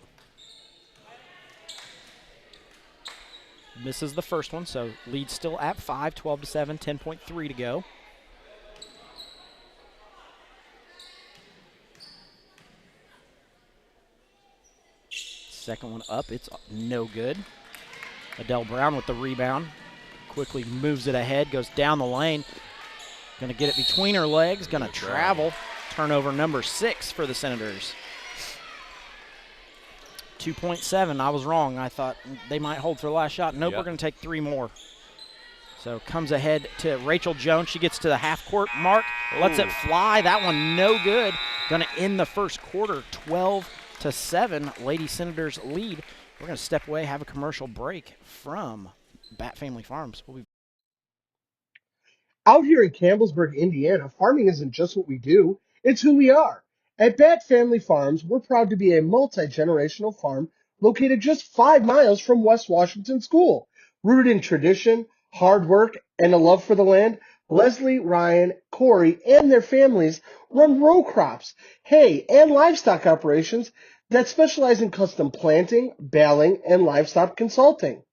Speaker 9: Misses the first one, so lead still at 5, 12-7, 10.3 to go. Second one up, it's no good. Adele Brown with the rebound. Quickly moves it ahead, goes down the lane. Gonna get it between her legs, gonna travel. Turnover number 6 for the Senators. 2.7, I was wrong. I thought they might hold for the last shot. Nope, we're gonna take 3 more. So comes ahead to Rachel Jones. She gets to the half-court mark, lets it fly. That one no good. Gonna end the first quarter, 12-7. Lady Senators lead. We're gonna step away, have a commercial break from Bat Family Farms. We'll be
Speaker 3: Out here in Campbellsburg, Indiana, farming isn't just what we do, it's who we are. At Bat Family Farms, we're proud to be a multi-generational farm located just 5 miles from West Washington School. Rooted in tradition, hard work, and a love for the land, Leslie, Ryan, Corey, and their families run row crops, hay, and livestock operations that specialize in custom planting, baling, and livestock consulting.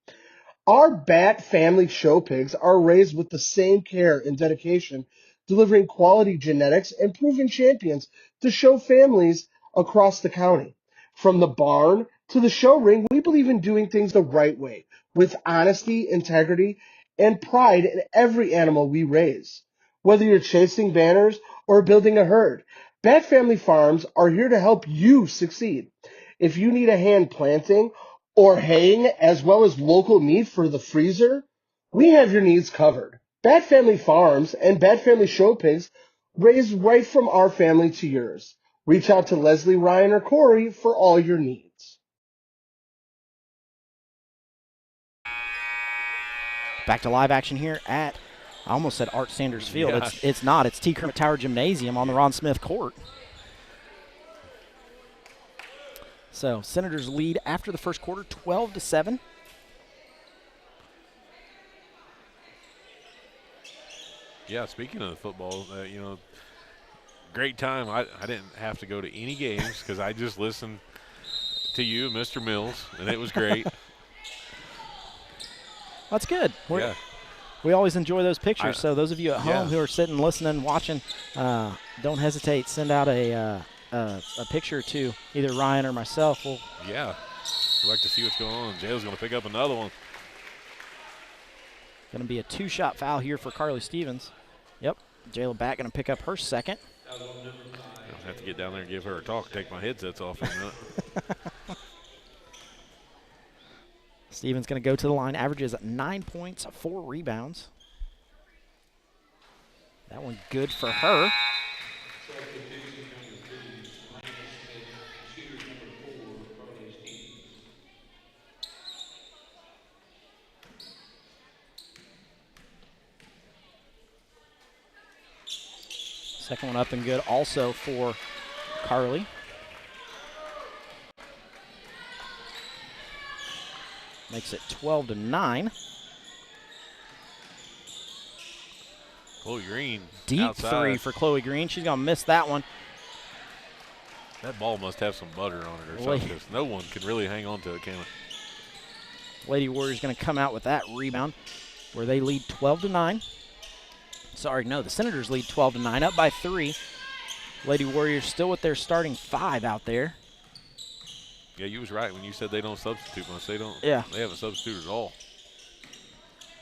Speaker 3: Our Bat family show pigs are raised with the same care and dedication, delivering quality genetics and proven champions to show families across the county. From the barn to the show ring, we believe in doing things the right way, with honesty, integrity, and pride in every animal we raise. Whether you're chasing banners or building a herd, Bat Family Farms are here to help you succeed. If you need a hand planting or haying, as well as local meat for the freezer, we have your needs covered. Bat Family Farms and Bat Family Show Pigs raised right from our family to yours. Reach out to Leslie, Ryan, or Corey for all your needs.
Speaker 9: back to live action here at, I almost said Art Sanders Field.
Speaker 10: Yeah.
Speaker 9: It's not. It's T. Kermit Tower Gymnasium on the Ron Smith Court. So Senators lead after the first quarter, 12-7.
Speaker 10: Yeah, speaking of the football, great time. I didn't have to go to any games because I just listened to you, Mr. Mills, and it was great.
Speaker 9: That's good. We always enjoy those pictures. So those of you at home who are sitting, listening, watching, don't hesitate. Send out a picture to either Ryan or myself.
Speaker 10: We'd like to see what's going on. Jayla's going to pick up another one.
Speaker 9: Going to be a two-shot foul here for Carly Stevens. Yep, Jayla back going to pick up her second.
Speaker 10: I'll have to get down there and give her a talk, take my headsets off in a minute.
Speaker 9: Stevens going to go to the line, averages 9 points, 4 rebounds. That one good for her. Second one up and good also for Carly. Makes it 12-9.
Speaker 10: Chloe Green.
Speaker 9: Deep
Speaker 10: outside.
Speaker 9: Three for Chloe Green. She's going to miss that one.
Speaker 10: That ball must have some butter on it or something, because no one can really hang on to it, can it?
Speaker 9: Lady Warriors going to come out with that rebound where they lead 12-9. Sorry, no, the Senators lead 12-9, up by 3. Lady Warriors still with their starting 5 out there.
Speaker 10: Yeah, you was right when you said they don't substitute much. They don't.
Speaker 9: Yeah.
Speaker 10: They haven't substituted at all.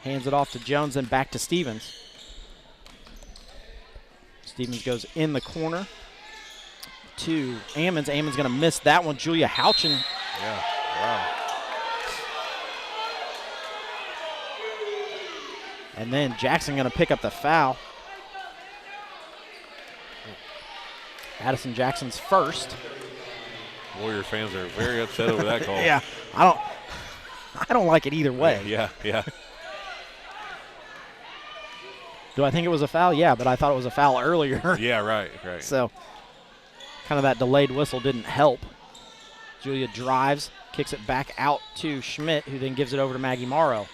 Speaker 9: Hands it off to Jones and back to Stevens. Stevens goes in the corner to Ammons. Ammons going to miss that one. Julia Houchin.
Speaker 10: Yeah, wow.
Speaker 9: And then Jackson going to pick up the foul. Addison Jackson's first.
Speaker 10: Warrior fans are very upset over that call.
Speaker 9: Yeah, I don't like it either way.
Speaker 10: Yeah.
Speaker 9: Do I think it was a foul? Yeah, but I thought it was a foul earlier.
Speaker 10: Yeah, right.
Speaker 9: So kind of that delayed whistle didn't help. Julia drives, kicks it back out to Schmidt, who then gives it over to Maggie Morrow.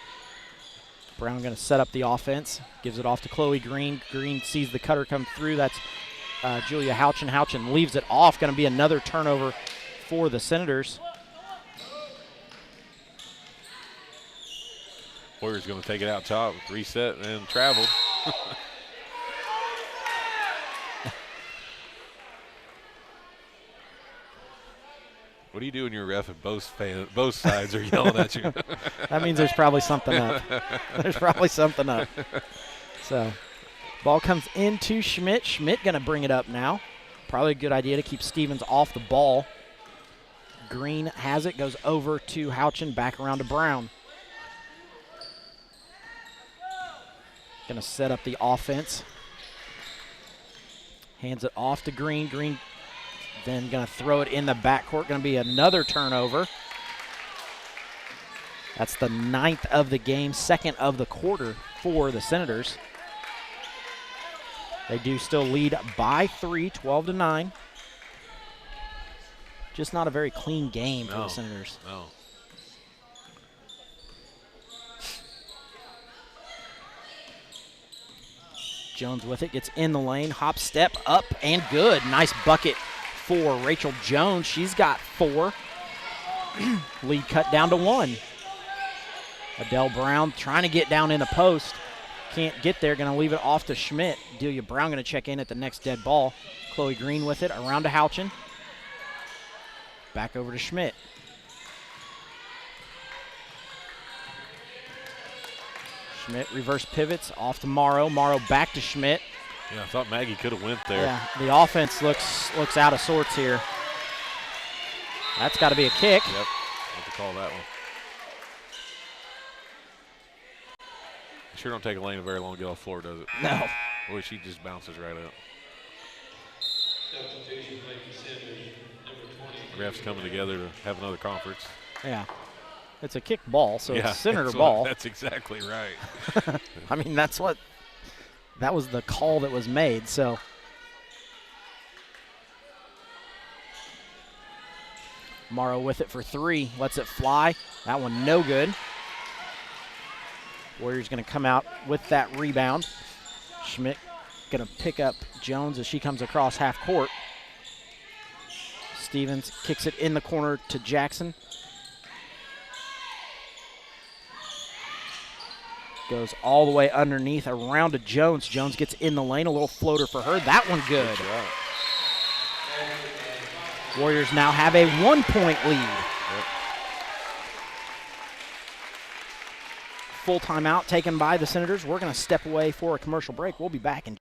Speaker 9: Brown going to set up the offense, gives it off to Chloe Green. Green sees the cutter come through. That's Julia Houchin. Houchin leaves it off. Going to be another turnover for the Senators.
Speaker 10: Warriors going to take it out top, reset, and traveled. What do you do when you're a ref and both sides are yelling at you?
Speaker 9: That means there's probably something up. There's probably something up. So, ball comes into Schmidt. Schmidt going to bring it up now. Probably a good idea to keep Stevens off the ball. Green has it, goes over to Houchin, back around to Brown. Going to set up the offense. Hands it off to Green. Green then going to throw it in the backcourt. Going to be another turnover. That's the 9th of the game, 2nd of the quarter for the Senators. They do still lead by 3, 12-9. Just not a very clean game for the Senators.
Speaker 10: No.
Speaker 9: Jones with it, gets in the lane, hop, step, up, and good. Nice bucket for Rachel Jones. She's got 4. Lead cut down to 1. Adele Brown trying to get down in the post. Can't get there, going to leave it off to Schmidt. Delia Brown going to check in at the next dead ball. Chloe Green with it, around to Houchin. Back over to Schmidt. Schmidt reverse pivots off to Morrow. Morrow back to Schmidt.
Speaker 10: Yeah, I thought Maggie could have went there.
Speaker 9: Yeah, the offense looks out of sorts here. That's got to be a kick.
Speaker 10: Yep, have to call that one. Sure don't take Elena very long to get off the floor, does it?
Speaker 9: No.
Speaker 10: Or she just bounces right out.
Speaker 11: Substitution made for Senators, number 20.
Speaker 10: Refs coming together to have another conference.
Speaker 9: Yeah. It's a kick ball, so
Speaker 10: yeah,
Speaker 9: it's Senator ball.
Speaker 10: That's exactly right.
Speaker 9: I mean, that was the call that was made, so. Morrow with it for 3, lets it fly. That one no good. Warriors going to come out with that rebound. Schmidt going to pick up Jones as she comes across half court. Stevens kicks it in the corner to Jackson. Goes all the way underneath, around to Jones. Jones gets in the lane, a little floater for her. That one good. Warriors now have a 1-point lead.
Speaker 10: Yep.
Speaker 9: Full timeout taken by the Senators. We're going to step away for a commercial break. We'll be back in.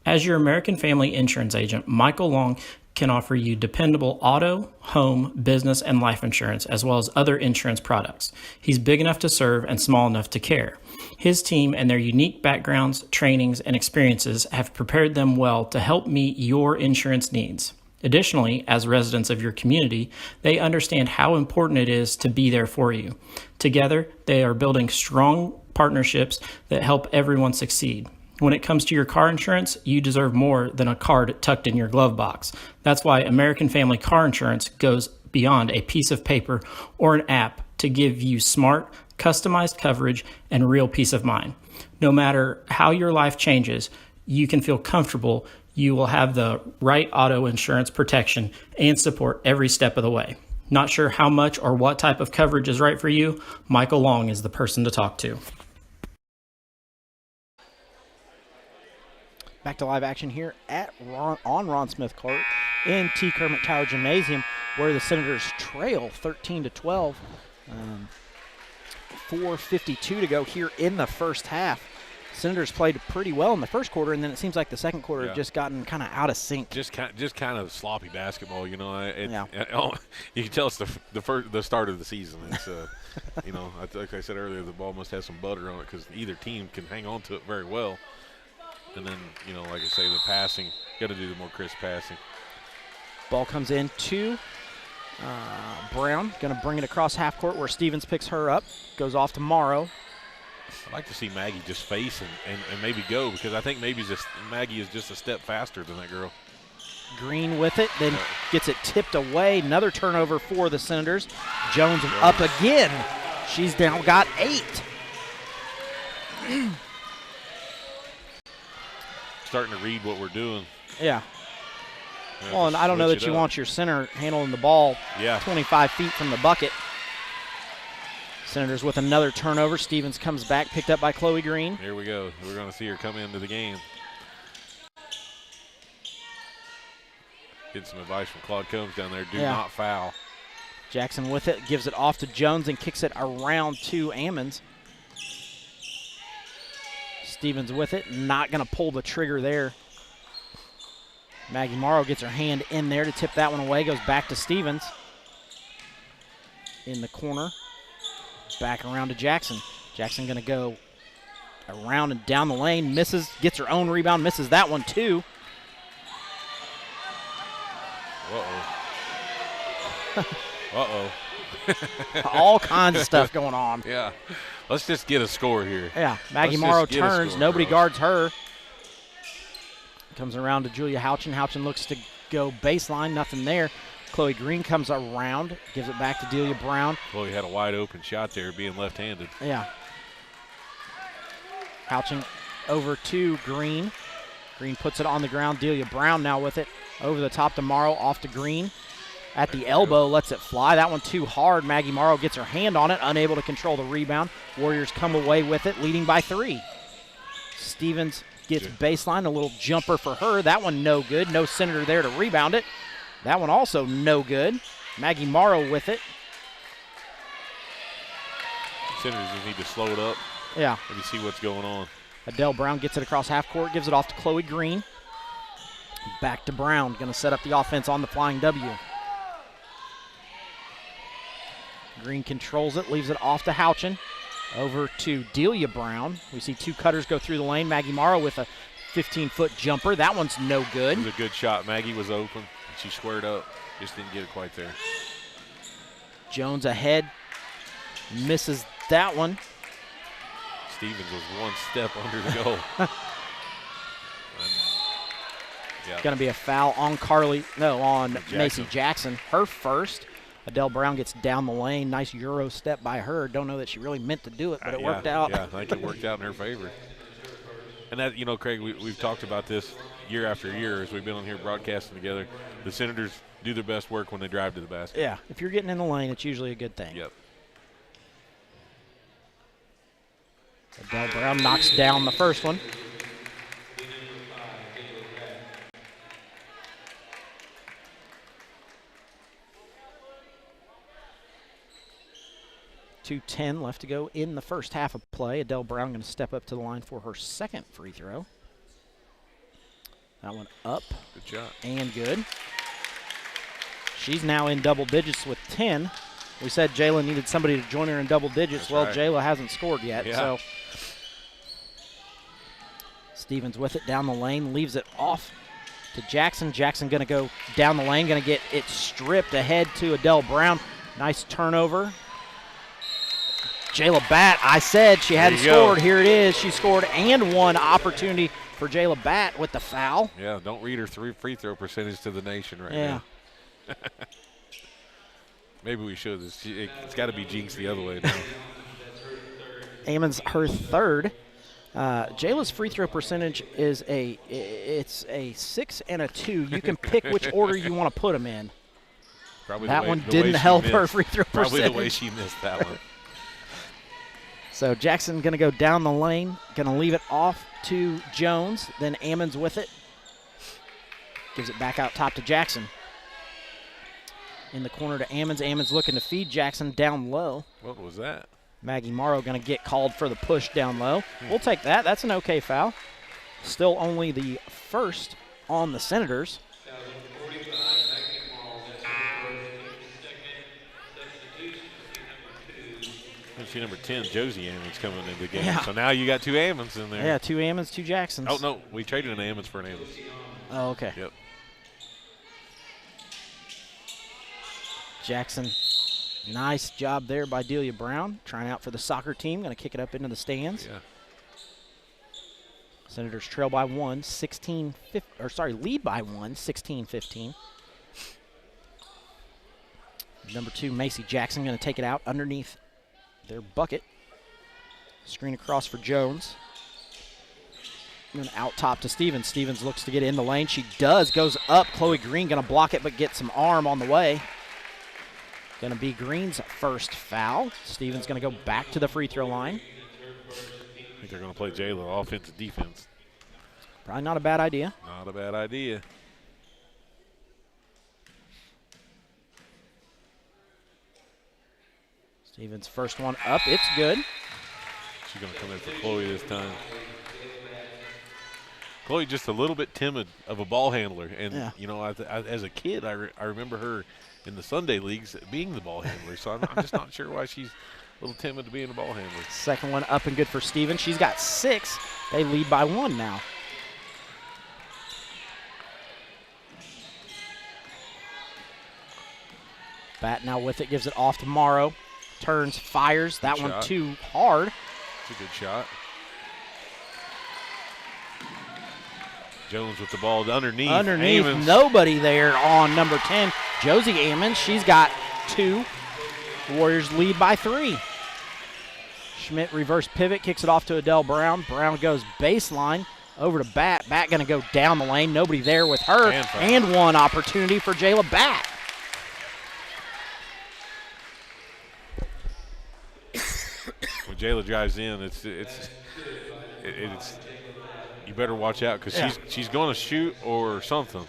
Speaker 12: As your American Family Insurance agent, Michael Long can offer you dependable auto, home, business, and life insurance, as well as other insurance products. He's big enough to serve and small enough to care. His team and their unique backgrounds, trainings, and experiences have prepared them well to help meet your insurance needs. Additionally, as residents of your community, they understand how important it is to be there for you. Together, they are building strong partnerships that help everyone succeed. When it comes to your car insurance, you deserve more than a card tucked in your glove box. That's why American Family Car Insurance goes beyond a piece of paper or an app to give you smart, customized coverage and real peace of mind. No matter how your life changes, you can feel comfortable you will have the right auto insurance protection and support every step of the way. Not sure how much or what type of coverage is right for you? Michael Long is the person to talk to.
Speaker 9: Back to live action here at Ron Smith Court in T. Kermit Tower Gymnasium, where the Senators trail 13-12. 4:52 to go here in the first half. Senators played pretty well in the first quarter, and then it seems like the second quarter just gotten kind of out of sync.
Speaker 10: Just kind of sloppy basketball, you know. You can tell it's the start of the season. It's you know, like I said earlier, the ball must have some butter on it because either team can hang on to it very well. And then, you know, like I say, the passing, got to do the more crisp passing.
Speaker 9: Ball comes in to Brown, going to bring it across half court where Stevens picks her up, goes off to Morrow.
Speaker 10: I'd like to see Maggie just face and maybe go, because I think Maggie is just a step faster than that girl.
Speaker 9: Green with it, then gets it tipped away. Another turnover for the Senators. Jones up again. She's now got 8.
Speaker 10: Starting to read what we're doing.
Speaker 9: Yeah. Well, and I don't know that you want your center handling the ball 25 feet from the bucket. Senators with another turnover. Stevens comes back, picked up by Chloe Green.
Speaker 10: Here we go. We're going to see her come into the game. Get some advice from Claude Combs down there. Do not foul.
Speaker 9: Jackson with it, gives it off to Jones and kicks it around to Ammons. Stevens with it, not going to pull the trigger there. Maggie Morrow gets her hand in there to tip that one away, goes back to Stevens. In the corner, back around to Jackson. Jackson going to go around and down the lane, misses, gets her own rebound, misses that one too. All kinds of stuff going on.
Speaker 10: Yeah. Let's just get a score here.
Speaker 9: Yeah. Maggie Morrow turns. Nobody guards her. Comes around to Julia Houchin. Houchin looks to go baseline. Nothing there. Chloe Green comes around. Gives it back to Delia Brown.
Speaker 10: Chloe had a wide open shot there, being left-handed.
Speaker 9: Yeah. Houchin over to Green. Green puts it on the ground. Delia Brown now with it. Over the top to Morrow. Off to Green. At the elbow, lets it fly. That one too hard. Maggie Morrow gets her hand on it, unable to control the rebound. Warriors come away with it, leading by 3. Stevens gets baseline, a little jumper for her. That one no good. No Senator there to rebound it. That one also no good. Maggie Morrow with it.
Speaker 10: Senators just need to slow it up.
Speaker 9: Yeah.
Speaker 10: Maybe see what's going on.
Speaker 9: Adele Brown gets it across half court, gives it off to Chloe Green. Back to Brown, going to set up the offense on the flying W. Green controls it, leaves it off to Houchin. Over to Delia Brown. We see 2 cutters go through the lane. Maggie Morrow with a 15-foot jumper. That one's no good.
Speaker 10: It was a good shot. Maggie was open. She squared up. Just didn't get it quite there.
Speaker 9: Jones ahead. Misses that one.
Speaker 10: Stevens was one step under the goal.
Speaker 9: Going to be a foul on Macy Jackson. Her first. Adele Brown gets down the lane. Nice Euro step by her. Don't know that she really meant to do it, but it worked out.
Speaker 10: Yeah, I think it worked out in her favor. And that, you know, Craig, we've talked about this year after year as we've been on here broadcasting together. The Senators do their best work when they drive to the basket.
Speaker 9: Yeah, if you're getting in the lane, it's usually a good thing.
Speaker 10: Yep.
Speaker 9: Adele Brown knocks down the first one. .2:10 left to go in the first half of play. Adele Brown going to step up to the line for her second free throw. That one up.
Speaker 10: Good shot.
Speaker 9: And good. She's now in double digits with 10. We said Jayla needed somebody to join her in double digits. That's right. Jayla hasn't scored yet. Yeah. So Stevens with it down the lane, leaves it off to Jackson. Jackson going to go down the lane, going to get it stripped ahead to Adele Brown. Nice turnover. Jayla Batt, I said she hadn't scored. Here it is. She scored and one opportunity for Jayla Batt with the foul.
Speaker 10: Yeah, don't read her free throw percentage to the nation right now. Maybe we should. It's got to be jinxed the other way now.
Speaker 9: Ammon's her third. Jayla's free throw percentage is a 6 and a 2. You can pick which order you want to put them in.
Speaker 10: Probably
Speaker 9: that one didn't help her free throw percentage.
Speaker 10: Probably the way she missed that one.
Speaker 9: So Jackson going to go down the lane, going to leave it off to Jones, then Ammons with it. Gives it back out top to Jackson. In the corner to Ammons. Ammons looking to feed Jackson down low.
Speaker 10: What was that?
Speaker 9: Maggie Morrow going to get called for the push down low. We'll take that. That's an okay foul. Still only the first on the Senators.
Speaker 10: See number 10, Josie Ammons coming into the game.
Speaker 9: Yeah.
Speaker 10: So now you got 2 Ammons in there.
Speaker 9: Yeah, 2 Ammons, 2 Jacksons.
Speaker 10: Oh, no. We traded an Ammons for an Ammons.
Speaker 9: Oh, okay.
Speaker 10: Yep.
Speaker 9: Jackson, nice job there by Delia Brown. Trying out for the soccer team. Going to kick it up into the stands.
Speaker 10: Yeah.
Speaker 9: Senators trail by 1, lead by 1, 16-15. Number 2, Macy Jackson, going to take it out underneath their bucket. Screen across for Jones. And then out top to Stevens. Stevens looks to get in the lane. She does. Goes up. Chloe Green going to block it, but get some arm on the way. Going to be Green's first foul. Stevens going to go back to the free throw line.
Speaker 10: I think they're going to play Jayla offensive defense.
Speaker 9: Probably not a bad idea.
Speaker 10: Not a bad idea.
Speaker 9: Stevens' first one up. It's good.
Speaker 10: She's going to come in for Chloe this time. Chloe just a little bit timid of a ball handler. And,
Speaker 9: yeah.
Speaker 10: you know, as a kid, I remember her in the Sunday leagues being the ball handler. So I'm just not sure why she's a little timid to being a ball handler.
Speaker 9: Second one up and good for Stevens. She's got 6. They lead by 1 now. Bat now with it, gives it off to Morrow. Turns, fires. That one too hard.
Speaker 10: It's a good shot. Jones with the ball underneath. Ammons.
Speaker 9: Nobody there on number 10. Josie Ammons, she's got 2. Warriors lead by 3. Schmidt reverse pivot, kicks it off to Adele Brown. Brown goes baseline over to Bat. Bat going to go down the lane. Nobody there with her. And one opportunity for Jayla Bat.
Speaker 10: When Jayla drives in, it's you better watch out because she's going to shoot or something,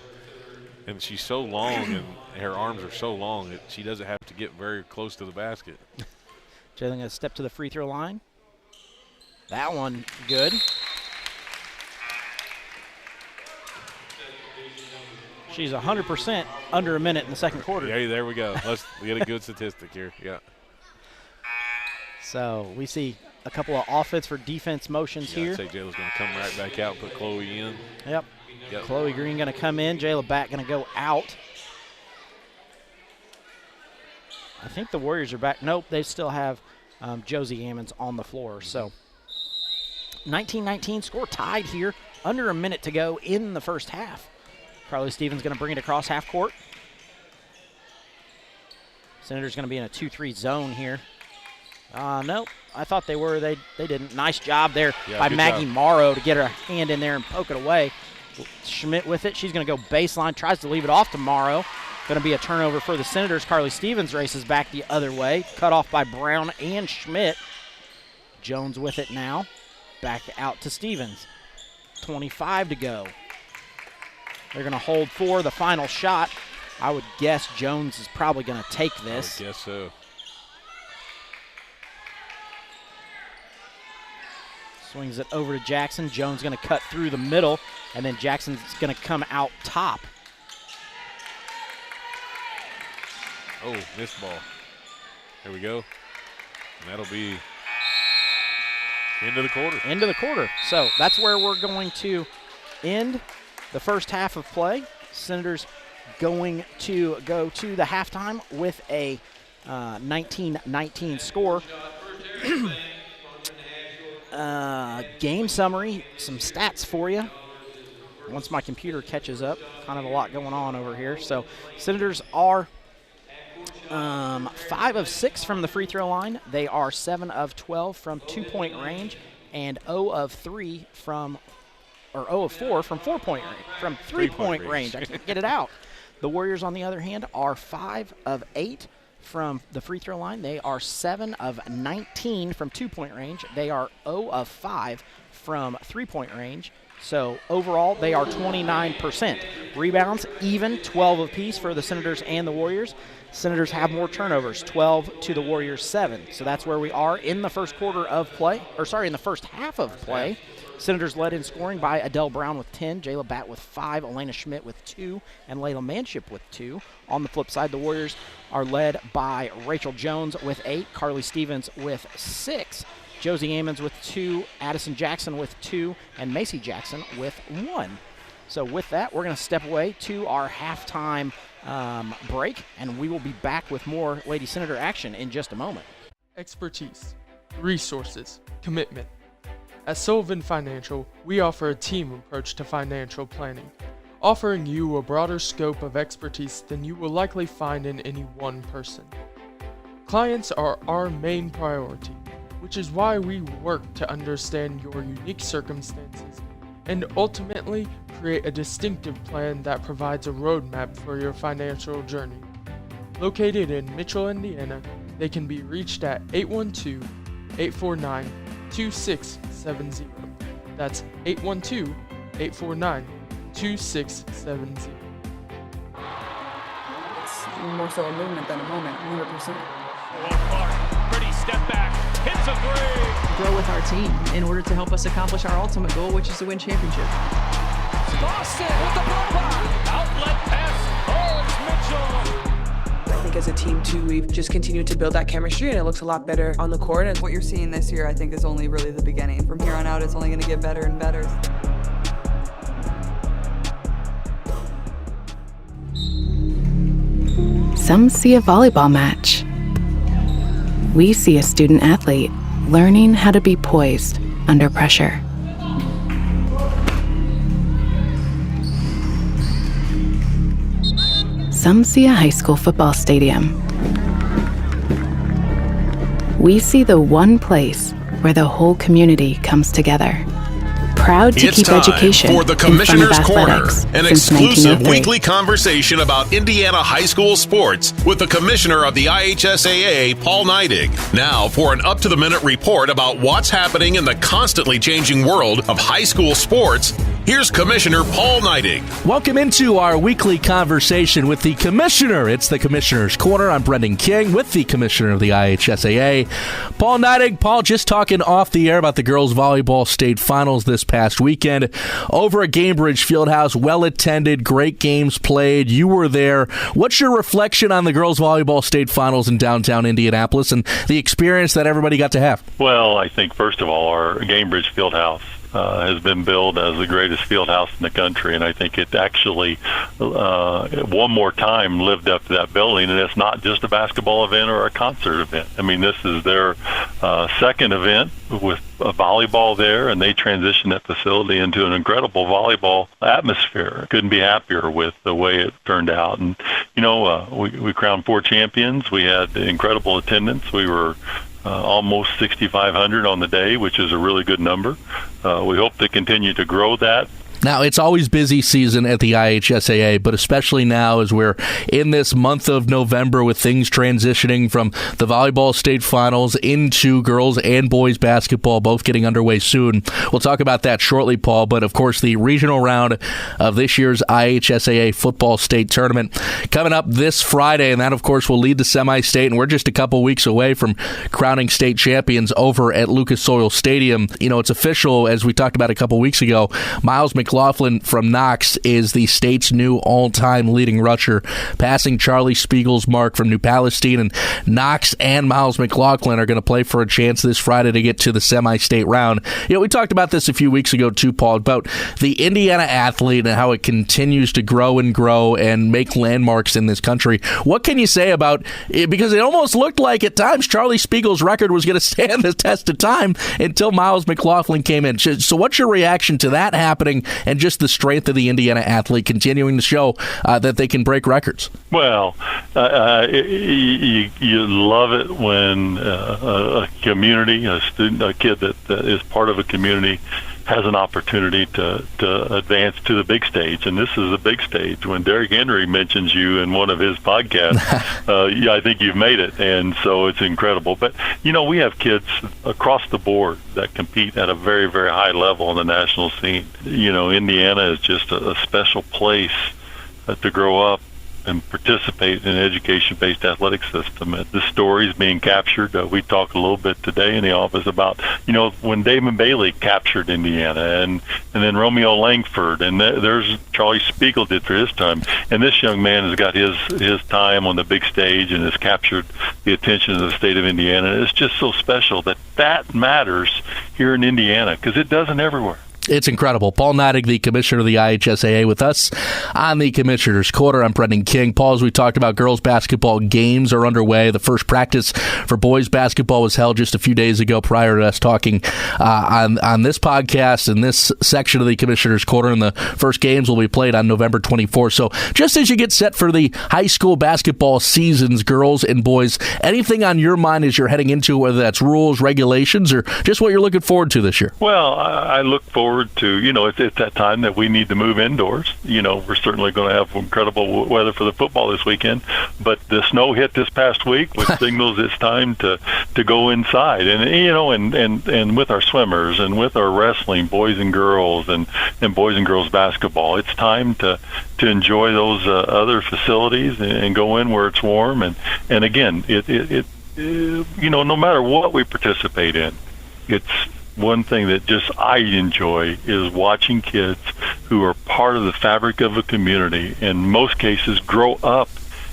Speaker 10: and she's so long and her arms are so long that she doesn't have to get very close to the basket.
Speaker 9: Jayla going to step to the free throw line. That one good. She's 100% under a minute in the second quarter.
Speaker 10: Yeah, there we go. We get a good statistic here. Yeah.
Speaker 9: So we see a couple of offense for defense motions here.
Speaker 10: I'd say Jayla's going to come right back out and put Chloe in.
Speaker 9: Yep. Chloe Green going to come in. Jayla Bat going to go out. I think the Warriors are back. Nope, they still have Josie Ammons on the floor. So 19-19, score tied here. Under a minute to go in the first half. Carly Stevens going to bring it across half court. Senators going to be in a 2-3 zone here. Nope, I thought they were. They didn't. Nice job there by Maggie Morrow to get her hand in there and poke it away. Schmidt with it. She's going to go baseline, tries to leave it off to Morrow. Going to be a turnover for the Senators. Carly Stevens races back the other way. Cut off by Brown and Schmidt. Jones with it now. Back out to Stevens. 25 to go. They're going to hold for the final shot. I would guess Jones is probably going to take this.
Speaker 10: I would guess so.
Speaker 9: Swings it over to Jackson. Jones going to cut through the middle, and then Jackson's going to come out top.
Speaker 10: Oh, missed ball. There we go. And that'll be into the quarter.
Speaker 9: Into the quarter. So that's where we're going to end the first half of play. Senators going to go to the halftime with a 19-19 score. Game summary, some stats for you. Once my computer catches up, kind of a lot going on over here. So Senators are 5 of 6 from the free throw line. They are 7 of 12 from 2-point range, and 0 of 4 from 4-point range, from 3-point range. I can't get it out. The Warriors, on the other hand, are 5 of 8 from the free throw line. They are 7 of 19 from 2-point range. They are 0 of 5 from 3-point range. So overall, they are 29%. Rebounds, even 12 apiece for the Senators and the Warriors. Senators have more turnovers, 12 to the Warriors 7. So that's where we are in the first quarter of play, in the first half of play. Senators led in scoring by Adele Brown with 10, Jayla Batt with 5, Elena Schmidt with 2, and Layla Manship with 2. On the flip side, the Warriors are led by Rachel Jones with 8, Carly Stevens with 6, Josie Ammons with 2, Addison Jackson with 2, and Macy Jackson with 1. So with that, we're going to step away to our halftime break, and we will be back with more Lady Senator action in just a moment.
Speaker 5: Expertise, resources, commitment. At Sullivan Financial, we offer a team approach to financial planning, offering you a broader scope of expertise than you will likely find in any one person. Clients are our main priority, which is why we work to understand your unique circumstances and ultimately create a distinctive plan that provides a roadmap for your financial journey. Located in Mitchell, Indiana, they can be reached at 812-849-2670. That's 812-849-2670.
Speaker 13: It's more so a movement than a moment, 100%.
Speaker 14: Pretty step back, hits a three.
Speaker 13: Grow with our team in order to help us accomplish our ultimate goal, which is to win championship.
Speaker 14: Boston with the block. Outlet pass. Oh, it's Mitchell.
Speaker 13: I think as a team, too, we've just continued to build that chemistry, and it looks a lot better on the court. And what you're seeing this year, I think, is only really the beginning. From here on out, it's only going to get better and better.
Speaker 15: Some see a volleyball match. We see a student athlete learning how to be poised under pressure. Some see a high school football stadium. We see the one place where the whole community comes together. Proud to keep education
Speaker 16: for the
Speaker 15: in front of
Speaker 16: Commissioner's Corner,
Speaker 15: athletics
Speaker 16: an
Speaker 15: since
Speaker 16: exclusive
Speaker 15: 1903.
Speaker 16: weekly conversation about Indiana high school sports with the Commissioner of the IHSAA, Paul Neidig. Now for an up-to-the-minute report about what's happening in the constantly changing world of high school sports, here's Commissioner Paul Neidig.
Speaker 17: Welcome into our weekly conversation with the Commissioner. It's the Commissioner's Corner. I'm Brendan King with the Commissioner of the IHSAA, Paul Neidig. Paul, just talking off the air about the girls volleyball state finals this past weekend over at Gamebridge Fieldhouse. Well attended, great games played. You were there. What's your reflection on the girls volleyball state finals in downtown Indianapolis and the experience that everybody got to have?
Speaker 18: Well, I think first of all, our Gamebridge Fieldhouse has been billed as the greatest field house in the country, and I think it actually one more time lived up to that billing. And it's not just a basketball event or a concert event. I mean, this is their second event with a volleyball there, and they transitioned that facility into an incredible volleyball atmosphere. Couldn't be happier with the way it turned out. And we crowned 4 champions. We had incredible attendance. We were almost 6,500 on the day, which is a really good number. We hope to continue to grow that.
Speaker 17: Now, it's always busy season at the IHSAA, but especially now as we're in this month of November with things transitioning from the volleyball state finals into girls and boys basketball, both getting underway soon. We'll talk about that shortly, Paul, but of course the regional round of this year's IHSAA football state tournament coming up this Friday, and that of course will lead to semi-state, and we're just a couple weeks away from crowning state champions over at Lucas Oil Stadium. You know, it's official, as we talked about a couple weeks ago. Miles McLaughlin from Knox is the state's new all-time leading rusher, passing Charlie Spiegel's mark from New Palestine. And Knox and Miles McLaughlin are going to play for a chance this Friday to get to the semi-state round. You know, we talked about this a few weeks ago too, Paul, about the Indiana athlete and how it continues to grow and make landmarks in this country. What can you say about it? Because it almost looked like at times Charlie Spiegel's record was going to stand the test of time until Miles McLaughlin came in. So what's your reaction to that happening and just the strength of the Indiana athlete continuing to show that they can break records?
Speaker 18: Well, you love it when a community, a student, a kid that is part of a community has an opportunity to advance to the big stage, and this is the big stage. When Derrick Henry mentions you in one of his podcasts, yeah, I think you've made it, and so it's incredible. But, we have kids across the board that compete at a very, very high level on the national scene. Indiana is just a special place to grow up and participate in an education-based athletic system. The stories being captured. We talked a little bit today in the office about, when Damon Bailey captured Indiana, and then Romeo Langford, and there's Charlie Spiegel did for his time. And this young man has got his time on the big stage and has captured the attention of the state of Indiana. It's just so special that matters here in Indiana, because it doesn't everywhere.
Speaker 17: It's incredible. Paul Neidig, the commissioner of the IHSAA, with us on the Commissioner's Corner. I'm Brendan King. Paul, as we talked about, girls basketball games are underway. The first practice for boys basketball was held just a few days ago prior to us talking on this podcast and this section of the Commissioner's Corner, and the first games will be played on November 24th. So just as you get set for the high school basketball seasons, girls and boys, anything on your mind as you're heading into, whether that's rules, regulations, or just what you're looking forward to this year?
Speaker 18: Well, I look forward to, it's that time that we need to move indoors. We're certainly going to have incredible weather for the football this weekend, but the snow hit this past week, which signals it's time to go inside. And with our swimmers and with our wrestling, boys and girls, and boys and girls basketball, it's time to enjoy those other facilities and go in where it's warm. And again, no matter what we participate in, it's one thing that just I enjoy is watching kids who are part of the fabric of a community, in most cases grow up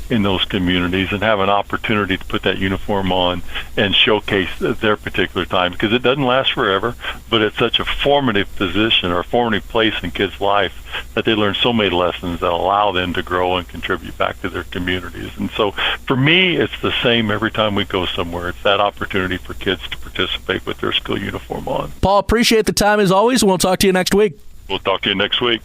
Speaker 18: in those communities and have an opportunity to put that uniform on and showcase their particular time, because it doesn't last forever, but it's such a formative position or formative place in kids' life that they learn so many lessons that allow them to grow and contribute back to their communities. And so for me, it's the same every time we go somewhere. It's that opportunity for kids to participate with their school uniform on.
Speaker 17: Paul, appreciate the time as always, and we'll talk to you next week.
Speaker 18: We'll talk to you next week.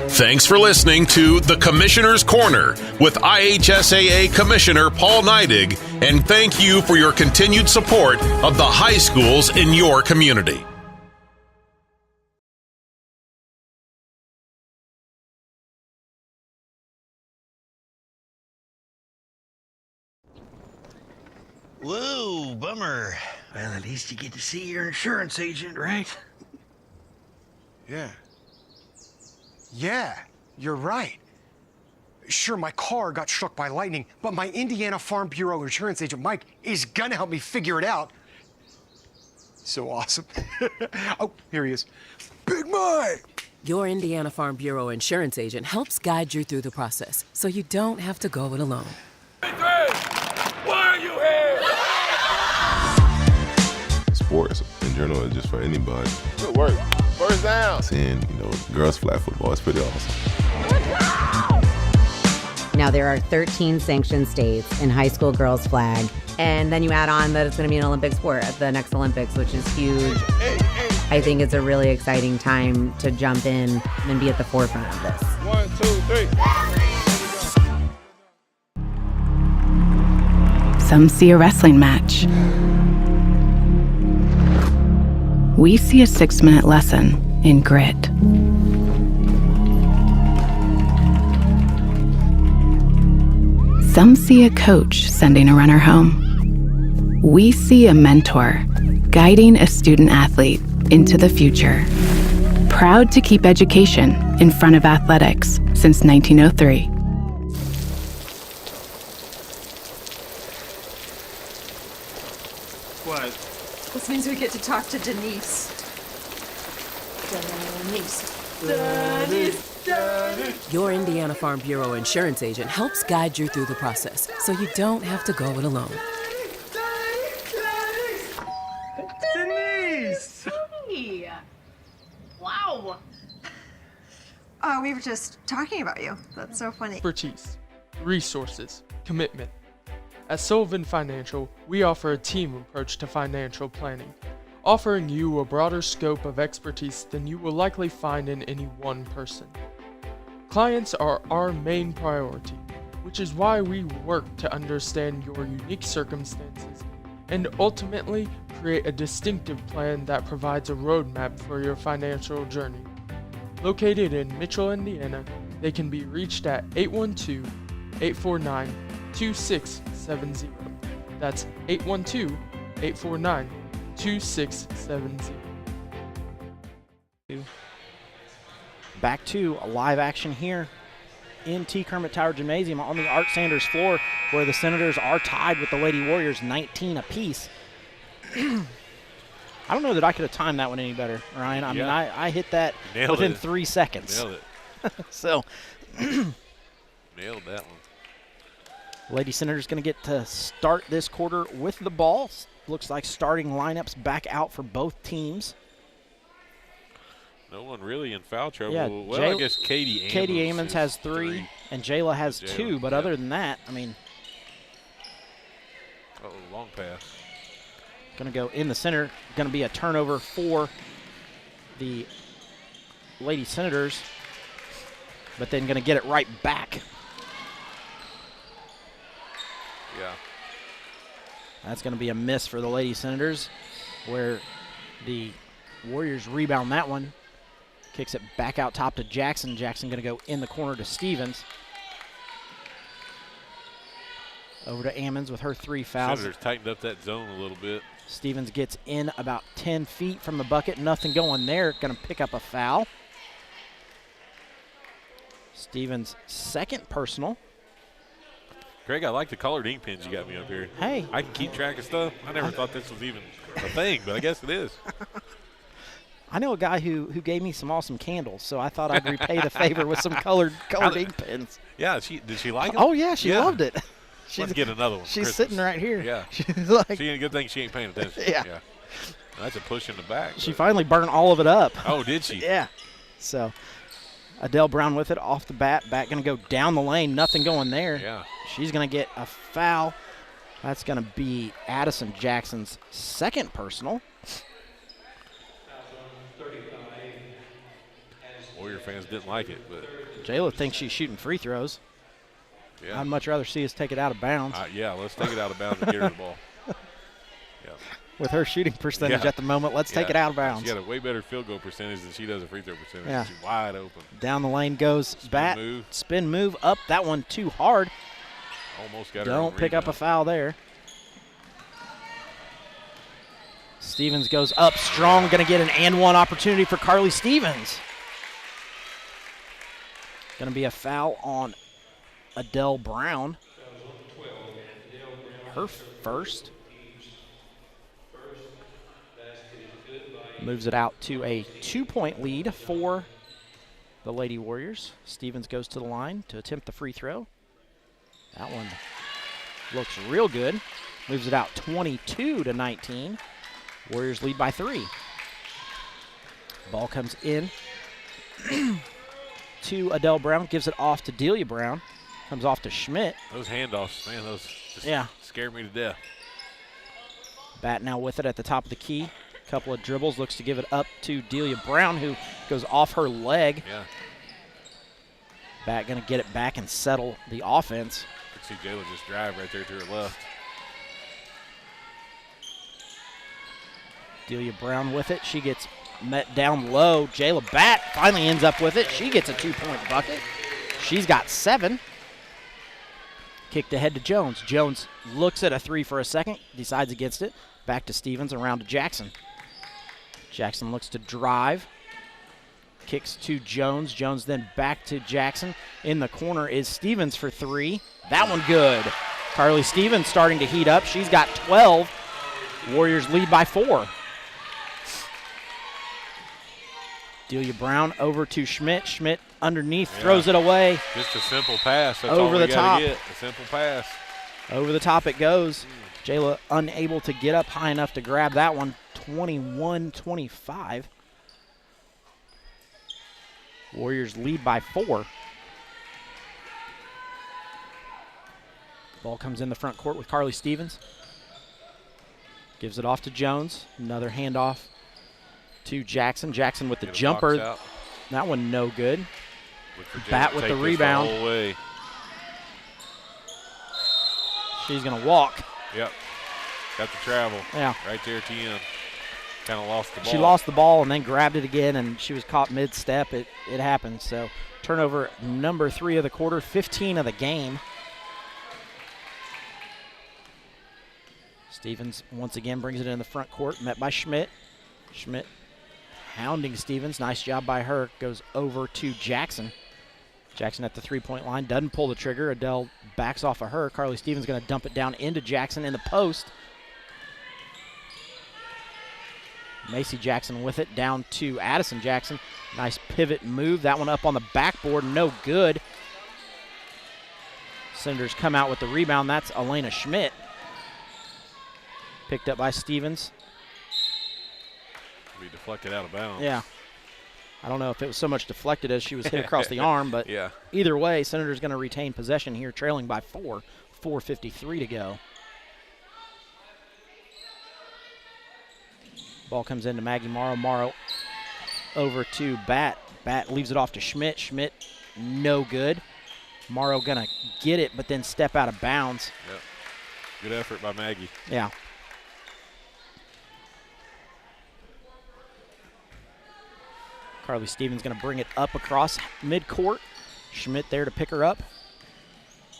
Speaker 16: Thanks for listening to The Commissioner's Corner with IHSAA Commissioner Paul Neidig, and thank you for your continued support of the high schools in your community.
Speaker 19: Whoa, bummer. Well, at least you get to see your insurance agent, right?
Speaker 20: Yeah. Yeah, you're right. Sure, my car got struck by lightning, but my Indiana Farm Bureau insurance agent, Mike, is gonna help me figure it out. So awesome. Oh, here he is. Big Mike!
Speaker 21: Your Indiana Farm Bureau insurance agent helps guide you through the process, so you don't have to go it alone.
Speaker 14: Why are you here?
Speaker 22: Sports in general is just for anybody.
Speaker 14: Good work. First down.
Speaker 22: Seeing, girls flag football is pretty awesome.
Speaker 23: Now, there are 13 sanctioned states in high school girls flag, and then you add on that it's going to be an Olympic sport at the next Olympics, which is huge. I think it's a really exciting time to jump in and be at the forefront of this.
Speaker 14: 1, 2, 3.
Speaker 15: Some see a wrestling match. We see a 6-minute lesson in grit. Some see a coach sending a runner home. We see a mentor guiding a student athlete into the future. Proud to keep education in front of athletics since 1903.
Speaker 24: What?
Speaker 8: This means we get to talk to Denise. Denise.
Speaker 21: Your Indiana Farm Bureau insurance agent helps guide you through the process, so you don't have to go it alone.
Speaker 20: Denise!
Speaker 8: Hey. Wow.
Speaker 25: We were just talking about you. That's so funny.
Speaker 5: Expertise, resources, commitment. At Sullivan Financial, we offer a team approach to financial planning, offering you a broader scope of expertise than you will likely find in any one person. Clients are our main priority, which is why we work to understand your unique circumstances and ultimately create a distinctive plan that provides a roadmap for your financial journey. Located in Mitchell, Indiana, they can be reached at 812-849-2670. That's 812-849-2670.
Speaker 9: Back to live action here in T. Kermit Tower Gymnasium on the Art Sanders floor, where the Senators are tied with the Lady Warriors 19 apiece. I don't know that I could have timed that one any better, Ryan. I mean, I hit that within 3 seconds.
Speaker 10: Nailed it.
Speaker 9: So
Speaker 10: nailed that one.
Speaker 9: Lady Senators going to get to start this quarter with the ball. Looks like starting lineups back out for both teams.
Speaker 10: No one really in foul trouble.
Speaker 9: Yeah,
Speaker 10: well, I guess Katie
Speaker 9: Ammons has three, and Jayla has two. But other than that, I mean.
Speaker 10: Long pass.
Speaker 9: Going to go in the center. Going to be a turnover for the Lady Senators. But then going to get it right back.
Speaker 10: Yeah.
Speaker 9: That's going to be a miss for the Lady Senators, where the Warriors rebound that one. Kicks it back out top to Jackson. Jackson going to go in the corner to Stevens. Over to Ammons with her 3 fouls.
Speaker 10: Senators tightened up that zone a little bit.
Speaker 9: Stevens gets in about 10 feet from the bucket. Nothing going there. Going to pick up a foul. Stevens' second personal.
Speaker 10: Greg, I like the colored ink pens you got me up here.
Speaker 9: Hey.
Speaker 10: I can keep track of stuff. I never thought this was even a thing, but I guess it is.
Speaker 9: I know a guy who gave me some awesome candles, so I thought I'd repay the favor with some colored ink pens.
Speaker 10: Yeah, did she like it?
Speaker 9: Oh, yeah, she loved it.
Speaker 10: Let's get another one.
Speaker 9: She's sitting right here.
Speaker 10: Yeah.
Speaker 9: She's like,
Speaker 10: she ain't a good thing she ain't paying attention.
Speaker 9: Yeah.
Speaker 10: That's a push in the back.
Speaker 9: She finally burned all of it up.
Speaker 10: Oh, did she?
Speaker 9: Yeah. So Adele Brown with it off the bat. Back going to go down the lane. Nothing going there.
Speaker 10: Yeah.
Speaker 9: She's going to get a foul. That's going to be Addison Jackson's second personal.
Speaker 10: Warrior fans didn't like it, but
Speaker 9: Jayla thinks she's shooting free throws.
Speaker 10: Yeah.
Speaker 9: I'd much rather see us take it out of bounds.
Speaker 10: Yeah, let's take it out of bounds and get her the ball. Yeah.
Speaker 9: With her shooting percentage at the moment, let's take it out of bounds.
Speaker 10: She got a way better field goal percentage than she does a free throw percentage.
Speaker 9: Yeah.
Speaker 10: She's wide open.
Speaker 9: Down the lane goes Bat. Spin move up. That one too hard.
Speaker 10: Almost got her.
Speaker 9: Don't pick up a foul there. Stevens goes up strong. Going to get an and one opportunity for Carly Stevens. Going to be a foul on Adele Brown. Her first. Moves it out to a 2-point lead for the Lady Warriors. Stevens goes to the line to attempt the free throw. That one looks real good. Moves it out 22-19. Warriors lead by 3. Ball comes in to Adele Brown. Gives it off to Delia Brown. Comes off to Schmidt.
Speaker 10: Those handoffs, man, those just scare me to death.
Speaker 9: Bat now with it at the top of the key. Couple of dribbles. Looks to give it up to Delia Brown, who goes off her leg.
Speaker 10: Yeah.
Speaker 9: Bat going to get it back and settle the offense.
Speaker 10: You can see Jayla just drive right there to her left.
Speaker 9: Delia Brown with it. She gets met down low. Jayla Bat finally ends up with it. She gets a 2-point bucket. She's got 7. Kicked ahead to Jones. Jones looks at a 3 for a second, decides against it. Back to Stevens, around to Jackson. Jackson looks to drive. Kicks to Jones. Jones then back to Jackson. In the corner is Stevens for 3. That one good. Carly Stevens starting to heat up. She's got 12. Warriors lead by 4. Delia Brown over to Schmidt. Schmidt underneath, throws it away.
Speaker 10: Just a simple pass. That's
Speaker 9: over
Speaker 10: all we
Speaker 9: the top.
Speaker 10: Get. A simple pass.
Speaker 9: Over the top it goes. Jayla unable to get up high enough to grab that one. 21-25. Warriors lead by 4. Ball comes in the front court with Carly Stevens. Gives it off to Jones. Another handoff to Jackson. Jackson with the jumper. That one no good. Bat with the rebound.
Speaker 10: The whole way.
Speaker 9: She's going to walk.
Speaker 10: Yep. Got the travel.
Speaker 9: Yeah.
Speaker 10: Right there at the end. Kind of lost the ball.
Speaker 9: She lost the ball and then grabbed it again, and she was caught mid-step. It happened. So turnover number 3 of the quarter, 15 of the game. Stevens once again brings it in the front court, met by Schmidt. Schmidt hounding Stevens. Nice job by her. Goes over to Jackson. Jackson at the three-point line. Doesn't pull the trigger. Adele backs off of her. Carly Stevens going to dump it down into Jackson in the post. Macy Jackson with it down to Addison Jackson. Nice pivot move. That one up on the backboard. No good. Senators come out with the rebound. That's Elena Schmidt. Picked up by Stevens.
Speaker 10: Be deflected out of bounds.
Speaker 9: Yeah. I don't know if it was so much deflected as she was hit across the arm, but
Speaker 10: yeah.
Speaker 9: Either way, Senators going to retain possession here, trailing by 4. 4:53 to go. Ball comes into Maggie Morrow. Morrow over to Bat. Bat leaves it off to Schmidt. Schmidt, no good. Morrow going to get it, but then step out of bounds.
Speaker 10: Yep. Good effort by Maggie.
Speaker 9: Yeah. Carly Stevens going to bring it up across midcourt. Schmidt there to pick her up.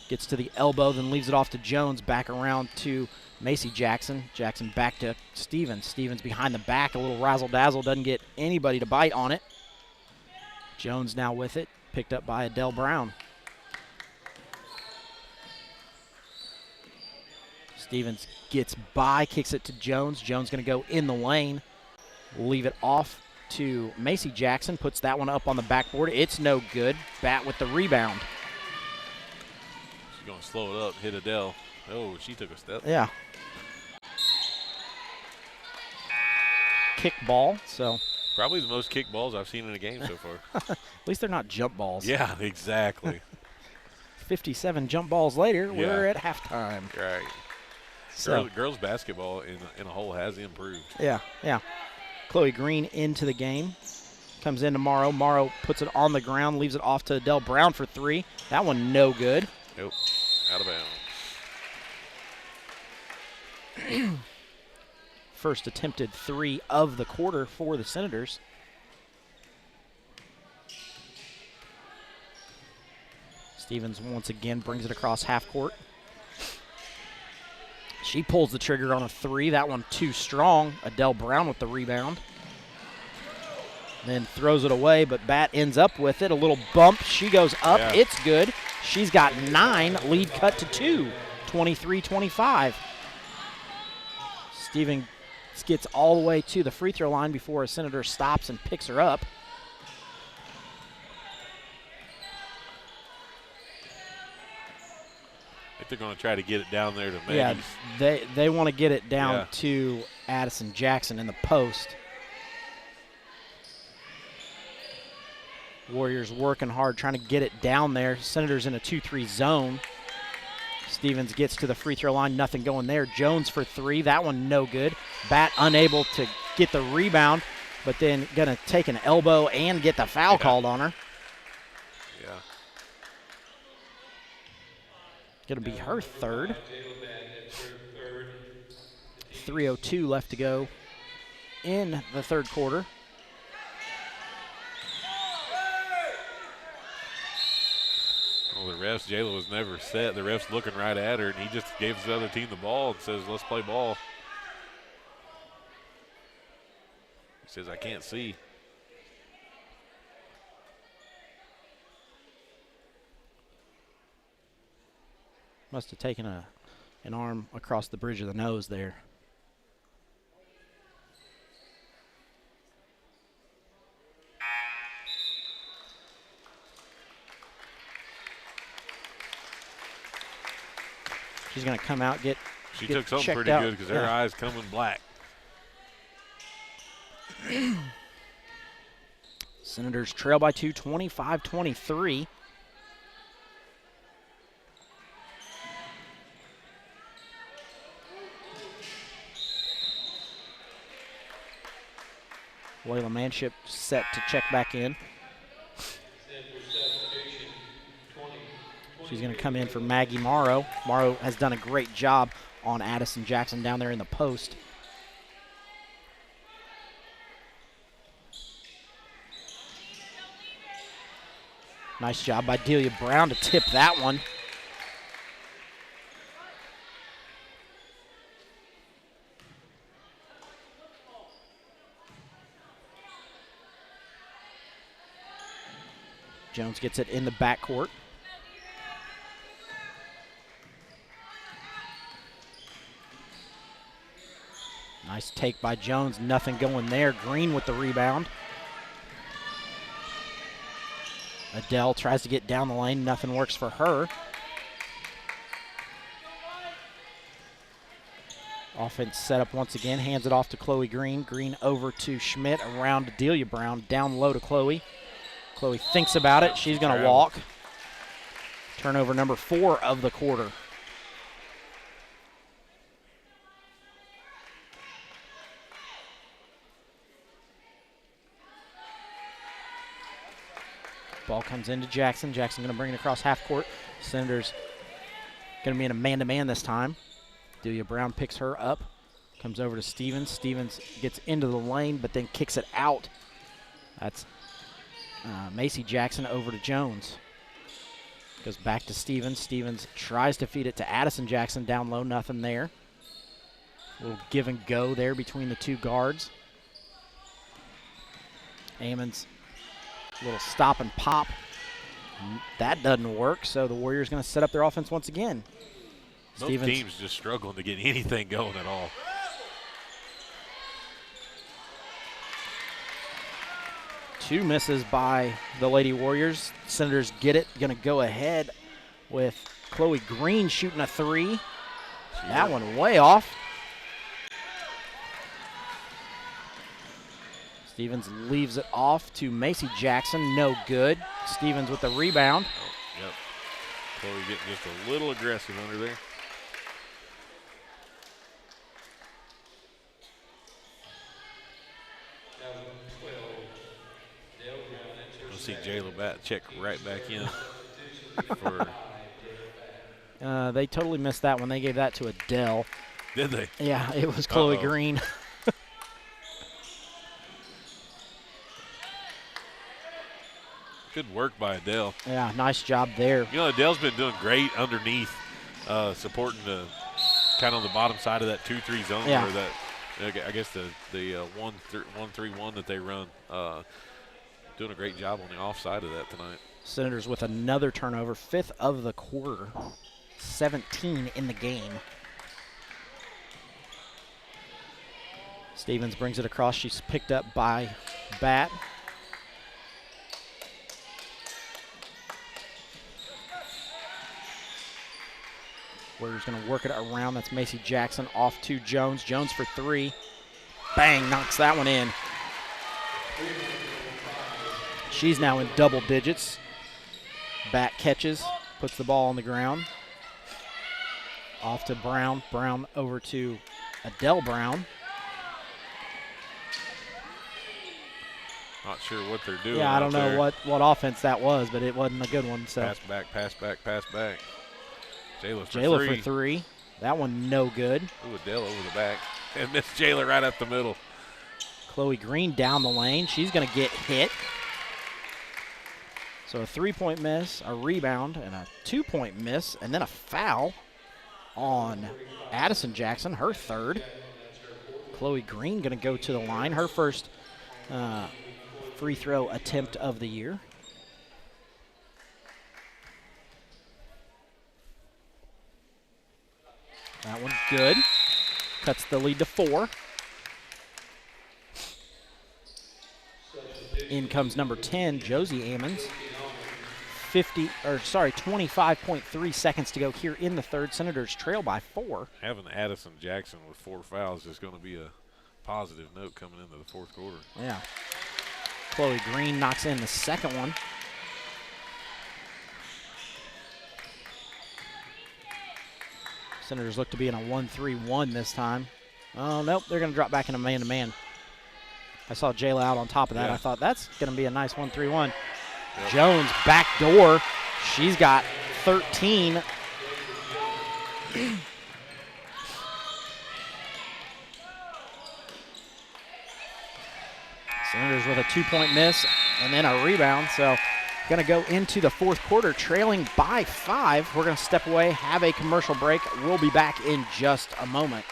Speaker 9: Gets to the elbow, then leaves it off to Jones. Back around to Macy Jackson. Jackson back to Stevens. Stevens behind the back, a little razzle-dazzle. Doesn't get anybody to bite on it. Jones now with it. Picked up by Adele Brown. Stevens gets by, kicks it to Jones. Jones going to go in the lane. Leave it off to Macy Jackson, puts that one up on the backboard. It's no good. Bat with the rebound.
Speaker 10: She's going to slow it up, hit Adele. Oh, she took a step.
Speaker 9: Yeah. Kick ball, so.
Speaker 10: Probably the most kick balls I've seen in a game so far.
Speaker 9: At least they're not jump balls.
Speaker 10: Yeah, exactly.
Speaker 9: 57 jump balls later, we're at halftime.
Speaker 10: Right.
Speaker 9: So.
Speaker 10: Girls basketball in a whole has improved.
Speaker 9: Yeah, yeah. Chloe Green into the game. Comes into Morrow. Morrow puts it on the ground, leaves it off to Adele Brown for 3. That one no good.
Speaker 10: Nope. Out of bounds.
Speaker 9: First attempted 3 of the quarter for the Senators. Stevens once again brings it across half court. She pulls the trigger on a 3. That one too strong. Adele Brown with the rebound. Then throws it away, but Bat ends up with it. A little bump. She goes up.
Speaker 10: Yeah.
Speaker 9: It's good. She's got 9. Lead cut to 2. 23-25. Stevens gets all the way to the free throw line before a Senator stops and picks her up.
Speaker 10: I think they're going to try to get it down there to Maggie's.
Speaker 9: Yeah, they want to get it down to Addison Jackson in the post. Warriors working hard, trying to get it down there. Senators in a 2-3 zone. Stevens gets to the free throw line, nothing going there. Jones for 3, that one no good. Bat unable to get the rebound, but then gonna take an elbow and get the foul called on her.
Speaker 10: Yeah.
Speaker 9: Gonna be her third. 3:02 left to go in the third quarter.
Speaker 10: Well, the refs, Jayla was never set. The ref's looking right at her, and he just gave the other team the ball and says, let's play ball. He says, I can't see.
Speaker 9: Must have taken an arm across the bridge of the nose there. She's going to come out, get
Speaker 10: She
Speaker 9: get
Speaker 10: took something
Speaker 9: checked
Speaker 10: pretty
Speaker 9: out.
Speaker 10: good because her eyes coming black.
Speaker 9: Senators trail by 2, 25-23. Layla Manship set to check back in. She's going to come in for Maggie Morrow. Morrow has done a great job on Addison Jackson down there in the post. Nice job by Delia Brown to tip that one. Jones gets it in the backcourt. Nice take by Jones, nothing going there. Green with the rebound. Adele tries to get down the lane, nothing works for her. Offense set up once again, hands it off to Chloe Green. Green over to Schmidt, around to Delia Brown, down low to Chloe. Chloe thinks about it, she's gonna walk. Turnover number 4 of the quarter. Ball comes into Jackson. Jackson going to bring it across half court. Senators going to be in a man-to-man this time. Delia Brown picks her up. Comes over to Stevens. Stevens gets into the lane, but then kicks it out. That's Macy Jackson over to Jones. Goes back to Stevens. Stevens tries to feed it to Addison Jackson. Down low, nothing there. A little give and go there between the two guards. Ammons. Little stop and pop. That doesn't work, so the Warriors going to set up their offense once again.
Speaker 10: Both teams just struggling to get anything going at all.
Speaker 9: Two misses by the Lady Warriors. Senators get it. Going to go ahead with Chloe Green shooting a 3. That one way off. Stevens leaves it off to Macy Jackson. No good. Stevens with the rebound.
Speaker 10: Oh, yep. Chloe getting just a little aggressive under there. We'll see Jayla Bat check right back in.
Speaker 9: They totally missed that one. They gave that to Adele.
Speaker 10: Did they?
Speaker 9: Yeah, it was Chloe Green.
Speaker 10: Good work by Adele.
Speaker 9: Yeah, nice job there.
Speaker 10: You know, Adele's been doing great underneath, supporting the kind of on the bottom side of that 2-3 zone.
Speaker 9: Yeah.
Speaker 10: Or that, I guess the 1-3-1 that they run. Doing a great job on the offside of that tonight.
Speaker 9: Senators with another turnover, 5th of the quarter, 17 in the game. Stevens brings it across. She's picked up by Bat. Warriors going to work it around. That's Macy Jackson off to Jones. Jones for 3. Bang, knocks that one in. She's now in double digits. Bat catches, puts the ball on the ground. Off to Brown. Brown over to Adele Brown.
Speaker 10: Not sure what they're doing.
Speaker 9: Yeah, I don't know
Speaker 10: there.
Speaker 9: what offense that was, but it wasn't a good one. So
Speaker 10: Pass back, pass back, pass back. Jayla
Speaker 9: for 3. That one no good.
Speaker 10: Ooh, Adele over the back. And Miss Jayla right up the middle.
Speaker 9: Chloe Green down the lane. She's going to get hit. So a 3-point miss, a rebound, and a 2-point miss, and then a foul on Addison Jackson, her 3rd. Chloe Green going to go to the line, her first free throw attempt of the year. That one good. Cuts the lead to 4. In comes number 10, Josie Ammons. 25.3 seconds to go here in the third. Senators trail by 4.
Speaker 10: Having Addison Jackson with 4 fouls is going to be a positive note coming into the fourth quarter.
Speaker 9: Yeah. Chloe Green knocks in the second one. Senators look to be in a 1-3-1 this time. Oh, nope, they're going to drop back in a man-to-man. I saw Jayla out on top of that.
Speaker 10: Yeah.
Speaker 9: I thought that's going to be a nice 1-3-1. Yep. Jones back door. She's got 13. Senators with a 2-point miss and then a rebound. So going to go into the fourth quarter trailing by 5. We're going to step away, have a commercial break. We'll be back in just a moment.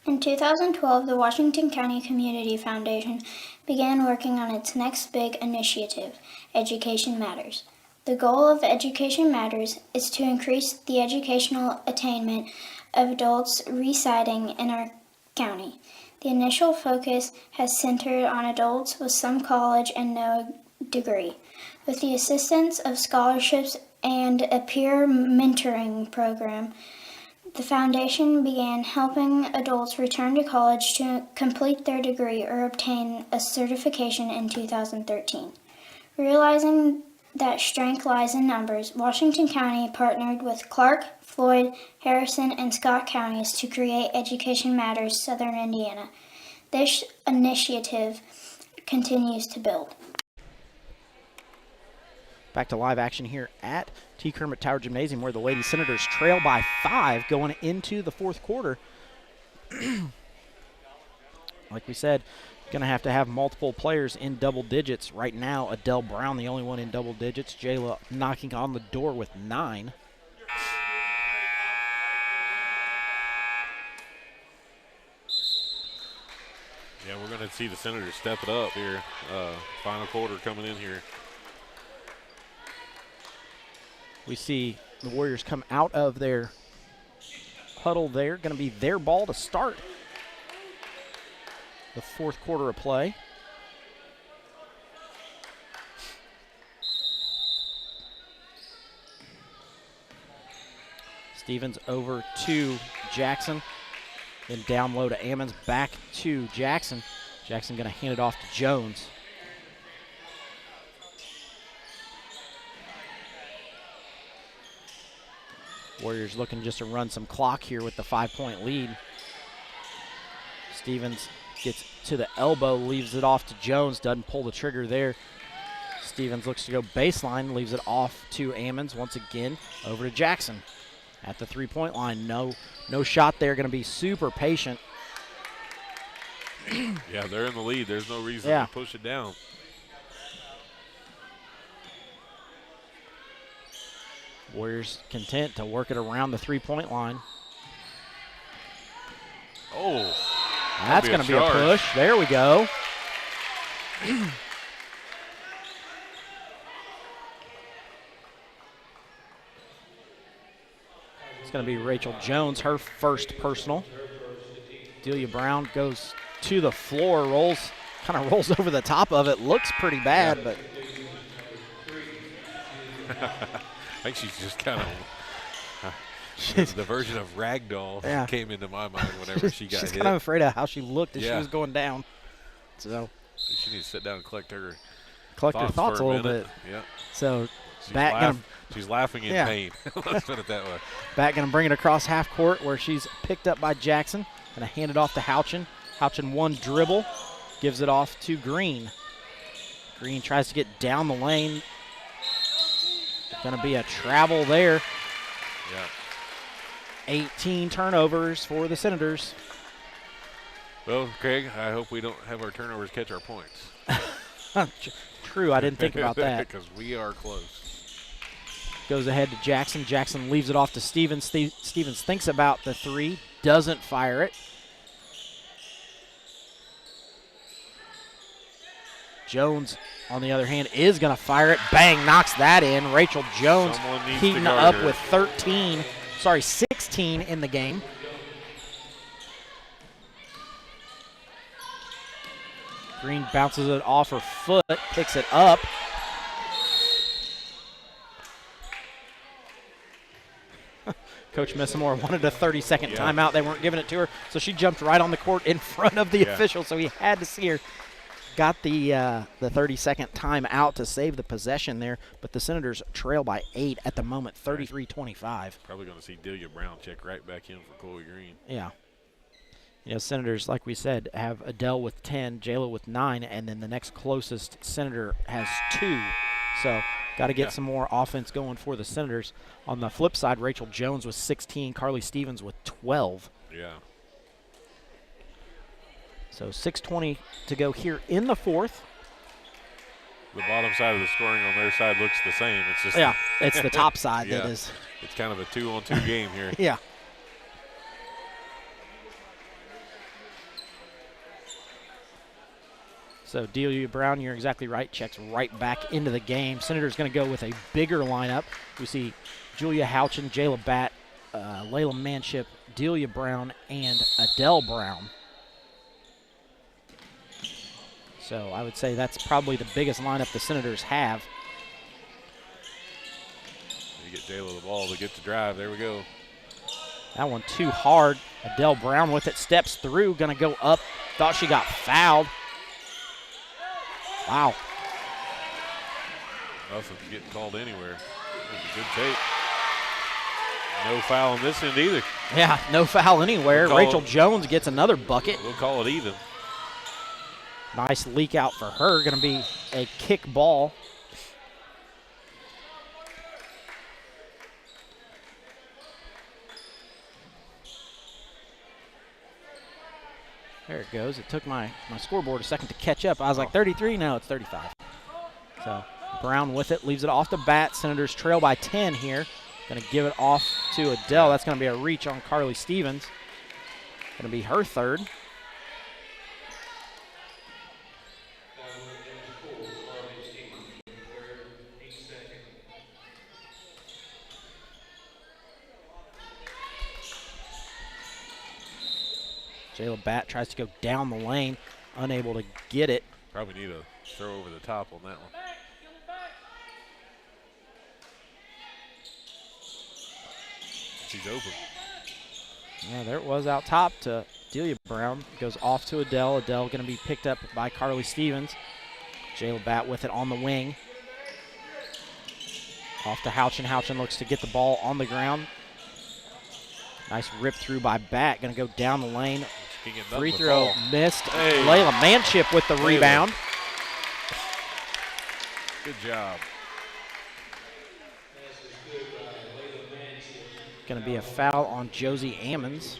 Speaker 1: In 2012, the Washington County Community Foundation began working on its next big initiative, Education Matters. The goal of Education Matters is to increase the educational attainment of adults residing in our county. The initial focus has centered on adults with some college and no degree. With the assistance of scholarships and a peer mentoring program, the foundation began helping adults return to college to complete their degree or obtain a certification in 2013. Realizing that strength lies in numbers, Washington County partnered with Clark, Floyd, Harrison, and Scott counties to create Education Matters Southern Indiana. This initiative continues to build.
Speaker 9: Back to live action here at T. Kermit Tower Gymnasium, where the Lady Senators trail by 5 going into the fourth quarter. Like we said, going to have multiple players in double digits. Right now, Adele Brown, the only one in double digits. Jayla knocking on the door with 9.
Speaker 10: Yeah, we're going to see the Senators step it up here. Final quarter coming in here.
Speaker 9: We see the Warriors come out of their huddle there. Going to be their ball to start the fourth quarter of play. Stevens over to Jackson. Then down low to Ammons. Back to Jackson. Jackson going to hand it off to Jones. Warriors looking just to run some clock here with the 5-point lead. Stevens gets to the elbow, leaves it off to Jones, doesn't pull the trigger there. Stevens looks to go baseline, leaves it off to Ammons once again, over to Jackson at the 3-point line. No shot there, going to be super patient.
Speaker 10: Yeah, they're in the lead. There's no reason to push it down.
Speaker 9: Warriors content to work it around the 3-point line.
Speaker 10: Oh,
Speaker 9: that's going to be a push. There we go. It's going to be Rachel Jones, her first personal. Delia Brown goes to the floor, kind of rolls over the top of it. Looks pretty bad, but.
Speaker 10: I think she's just kind of the version of ragdoll came into my mind whenever she got hit.
Speaker 9: She's kind of afraid of how she looked as she was going down. So
Speaker 10: she needs to sit down and collect her
Speaker 9: thoughts a little bit.
Speaker 10: Yeah.
Speaker 9: So
Speaker 10: she's laughing in pain. Let's put it that way.
Speaker 9: Back going to bring it across half court where she's picked up by Jackson. Going to hand it off to Houchin. Houchin one dribble, gives it off to Green. Green tries to get down the lane. Going to be a travel there.
Speaker 10: Yeah.
Speaker 9: 18 turnovers for the Senators.
Speaker 10: Well, Craig, I hope we don't have our turnovers catch our points.
Speaker 9: True, I didn't think about that.
Speaker 10: Because we are close.
Speaker 9: Goes ahead to Jackson. Jackson leaves it off to Stevens. Stevens thinks about the 3, doesn't fire it. Jones, on the other hand, is going to fire it. Bang, knocks that in. Rachel Jones heating up with 16 in the game. Green bounces it off her foot, picks it up. Coach Missamore wanted a 30-second timeout. They weren't giving it to her, so she jumped right on the court in front of the official, so he had to see her. Got the 30-second timeout to save the possession there, but the Senators trail by 8 at the moment, 33-25.
Speaker 10: Probably going to see Delia Brown check right back in for Chloe Green.
Speaker 9: Yeah. You know, Senators, like we said, have Adele with 10, Jayla with 9, and then the next closest Senator has 2. So Got to get some more offense going for the Senators. On the flip side, Rachel Jones with 16, Carly Stevens with 12.
Speaker 10: Yeah.
Speaker 9: So 6:20 to go here in the fourth.
Speaker 10: The bottom side of the scoring on their side looks the same. It's just
Speaker 9: it's the top side that is.
Speaker 10: It's kind of a 2-on-2 game here.
Speaker 9: Yeah. So Delia Brown, you're exactly right, checks right back into the game. Senators going to go with a bigger lineup. We see Julia Houchin, Jayla Batt, Layla Manship, Delia Brown, and Adele Brown. So I would say that's probably the biggest lineup the Senators have.
Speaker 10: You get Jayla the ball to get the drive. There we go.
Speaker 9: That one too hard. Adele Brown with it, steps through, going to go up. Thought she got fouled. Wow.
Speaker 10: Nothing's getting called anywhere. That's a good tape. No foul on this end either.
Speaker 9: Yeah, no foul anywhere. Rachel Jones gets another bucket.
Speaker 10: We'll call it even.
Speaker 9: Nice leak out for her. Going to be a kick ball. There it goes. It took my scoreboard a second to catch up. I was like 33. No, it's 35. So Brown with it. Leaves it off the bat. Senators trail by 10 here. Going to give it off to Adele. That's going to be a reach on Carly Stevens. Going to be her third. Jayla Batt tries to go down the lane, unable to get it.
Speaker 10: Probably need a throw over the top on that one. She's open.
Speaker 9: Yeah, there it was out top to Delia Brown. Goes off to Adele. Adele going to be picked up by Carly Stevens. Jayla Batt with it on the wing. Off to Houchin. Houchin looks to get the ball on the ground. Nice rip through by Batt. Going to go down the lane. Free throw missed.
Speaker 10: Hey.
Speaker 9: Layla Manship with the rebound.
Speaker 10: Good job.
Speaker 9: Going to be a foul on Josie Ammons.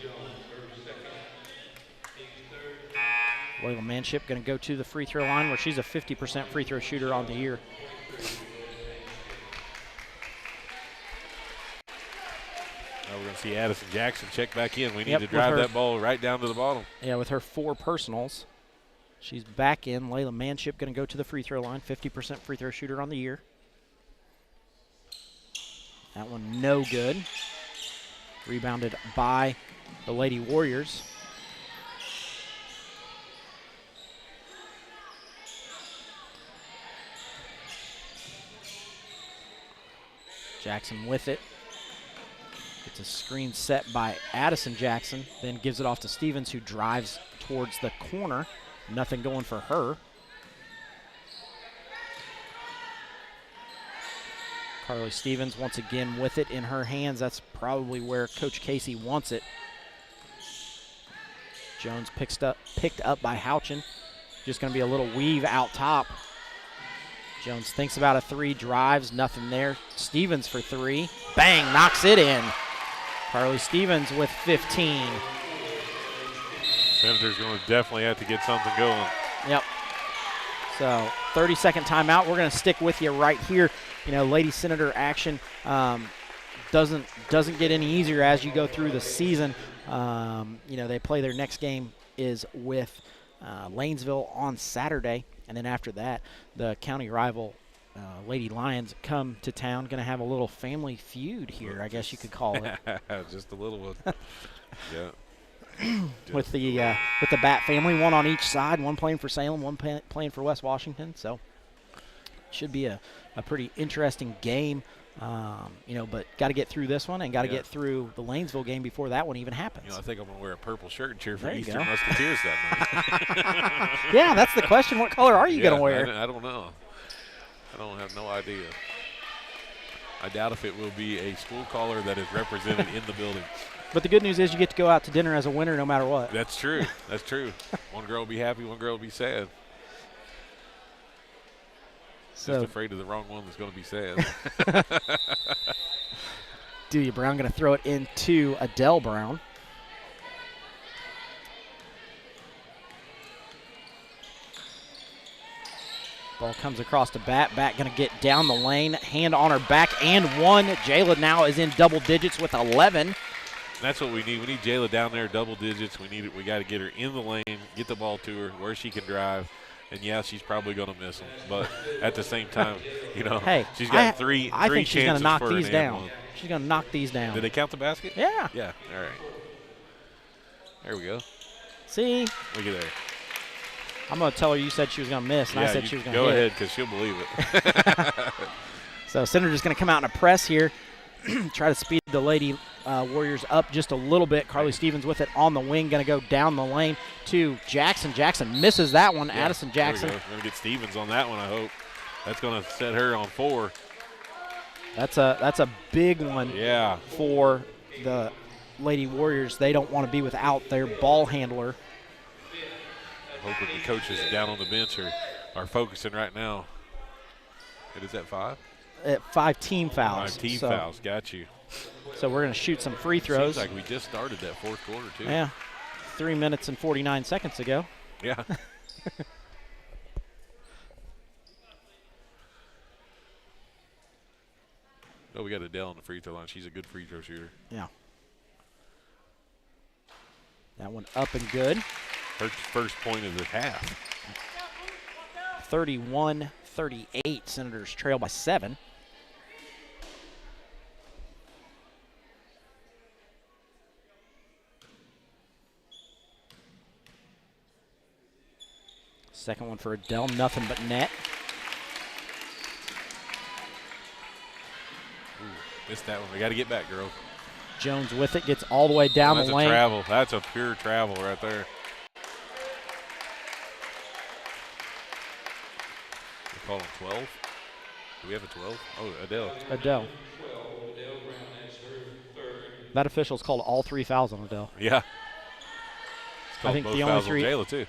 Speaker 9: Layla Manship going to go to the free throw line where she's a 50% free throw shooter on the year.
Speaker 10: Now we're going to see Addison Jackson check back in. We need to drive that ball right down to the bottom.
Speaker 9: Yeah, with her 4 personals. She's back in. Layla Manship going to go to the free throw line. 50% free throw shooter on the year. That one no good. Rebounded by the Lady Warriors. Jackson with it. Gets a screen set by Addison Jackson, then gives it off to Stevens, who drives towards the corner. Nothing going for her. Carly Stevens once again with it in her hands. That's probably where Coach Casey wants it. Jones picked up by Houchin. Just going to be a little weave out top. Jones thinks about a 3, drives, nothing there. Stevens for 3. Bang, knocks it in. Carly Stevens with 15.
Speaker 10: Senators going to definitely have to get something going.
Speaker 9: Yep. So 30-second timeout. We're going to stick with you right here. You know, Lady Senator action doesn't get any easier as you go through the season. You know, they play their next game is with Lanesville on Saturday, and then after that, the county rival Lady Lions come to town. Going to have a little family feud here, I guess you could call it.
Speaker 10: Just a little one. Yeah.
Speaker 9: with the Batt family, one on each side, one playing for Salem, one playing for West Washington. So should be a pretty interesting game. You know, but got to get through this one and got to get through the Lanesville game before that one even happens.
Speaker 10: You know, I think I'm going to wear a purple shirt and cheer for
Speaker 9: There you
Speaker 10: Eastern
Speaker 9: go.
Speaker 10: Musketeers that night.
Speaker 9: Yeah, that's the question. What color are you going to wear?
Speaker 10: I don't know. I don't have no idea. I doubt if it will be a school color that is represented in the building.
Speaker 9: But the good news is you get to go out to dinner as a winner no matter what.
Speaker 10: That's true. That's true. One girl will be happy, one girl will be sad. Just afraid of the wrong one that's going to be said.
Speaker 9: Delia Brown going to throw it into Adele Brown. Ball comes across to Bat. Bat going to get down the lane, hand on her back, and one. Jayla now is in double digits with 11.
Speaker 10: That's what we need. We need Jayla down there, double digits. We got to get her in the lane, get the ball to her where she can drive. And yeah, she's probably going to miss them, but at the same time,
Speaker 9: hey,
Speaker 10: she's got three
Speaker 9: I think she's going to knock
Speaker 10: for
Speaker 9: these
Speaker 10: an
Speaker 9: down.
Speaker 10: one.
Speaker 9: She's going to knock these down.
Speaker 10: Did they count the basket?
Speaker 9: Yeah.
Speaker 10: Yeah. All right. There we go.
Speaker 9: See?
Speaker 10: Look at there.
Speaker 9: I'm going to tell her you said she was going to miss, and I said she was going to hit.
Speaker 10: Go ahead, because she'll believe it.
Speaker 9: So Senator's going to come out in a press here, try to speed the Lady Warriors up just a little bit. Carly Stevens with it on the wing, going to go down the lane to Jackson. Jackson misses that one.
Speaker 10: Yeah,
Speaker 9: Addison Jackson.
Speaker 10: We're going to get Stevens on that one, I hope. That's going to set her on 4.
Speaker 9: That's a big one for the Lady Warriors. They don't want to be without their ball handler.
Speaker 10: I'm hoping the coaches down on the bench are focusing right now. It is at 5?
Speaker 9: At 5 team fouls.
Speaker 10: 5 team fouls, got you.
Speaker 9: So we're going to shoot some free throws.
Speaker 10: Seems like we just started that fourth quarter, too.
Speaker 9: Yeah, 3 minutes and 49 seconds ago.
Speaker 10: Yeah. Oh, we got Adele on the free throw line. She's a good free throw shooter.
Speaker 9: Yeah. That one up and good.
Speaker 10: Her first point of the half.
Speaker 9: 31-38. Senators trail by 7. Second one for Adele, nothing but net.
Speaker 10: Ooh, missed that one. We got to get back, girl.
Speaker 9: Jones with it, gets all the way down the lane.
Speaker 10: That's a travel. That's a pure travel right there. We call him 12. Do we have a 12? Oh, Adele.
Speaker 9: Adele. That official's called all 3 fouls on Adele.
Speaker 10: Yeah.
Speaker 9: I think the only 3.
Speaker 10: Jayla too.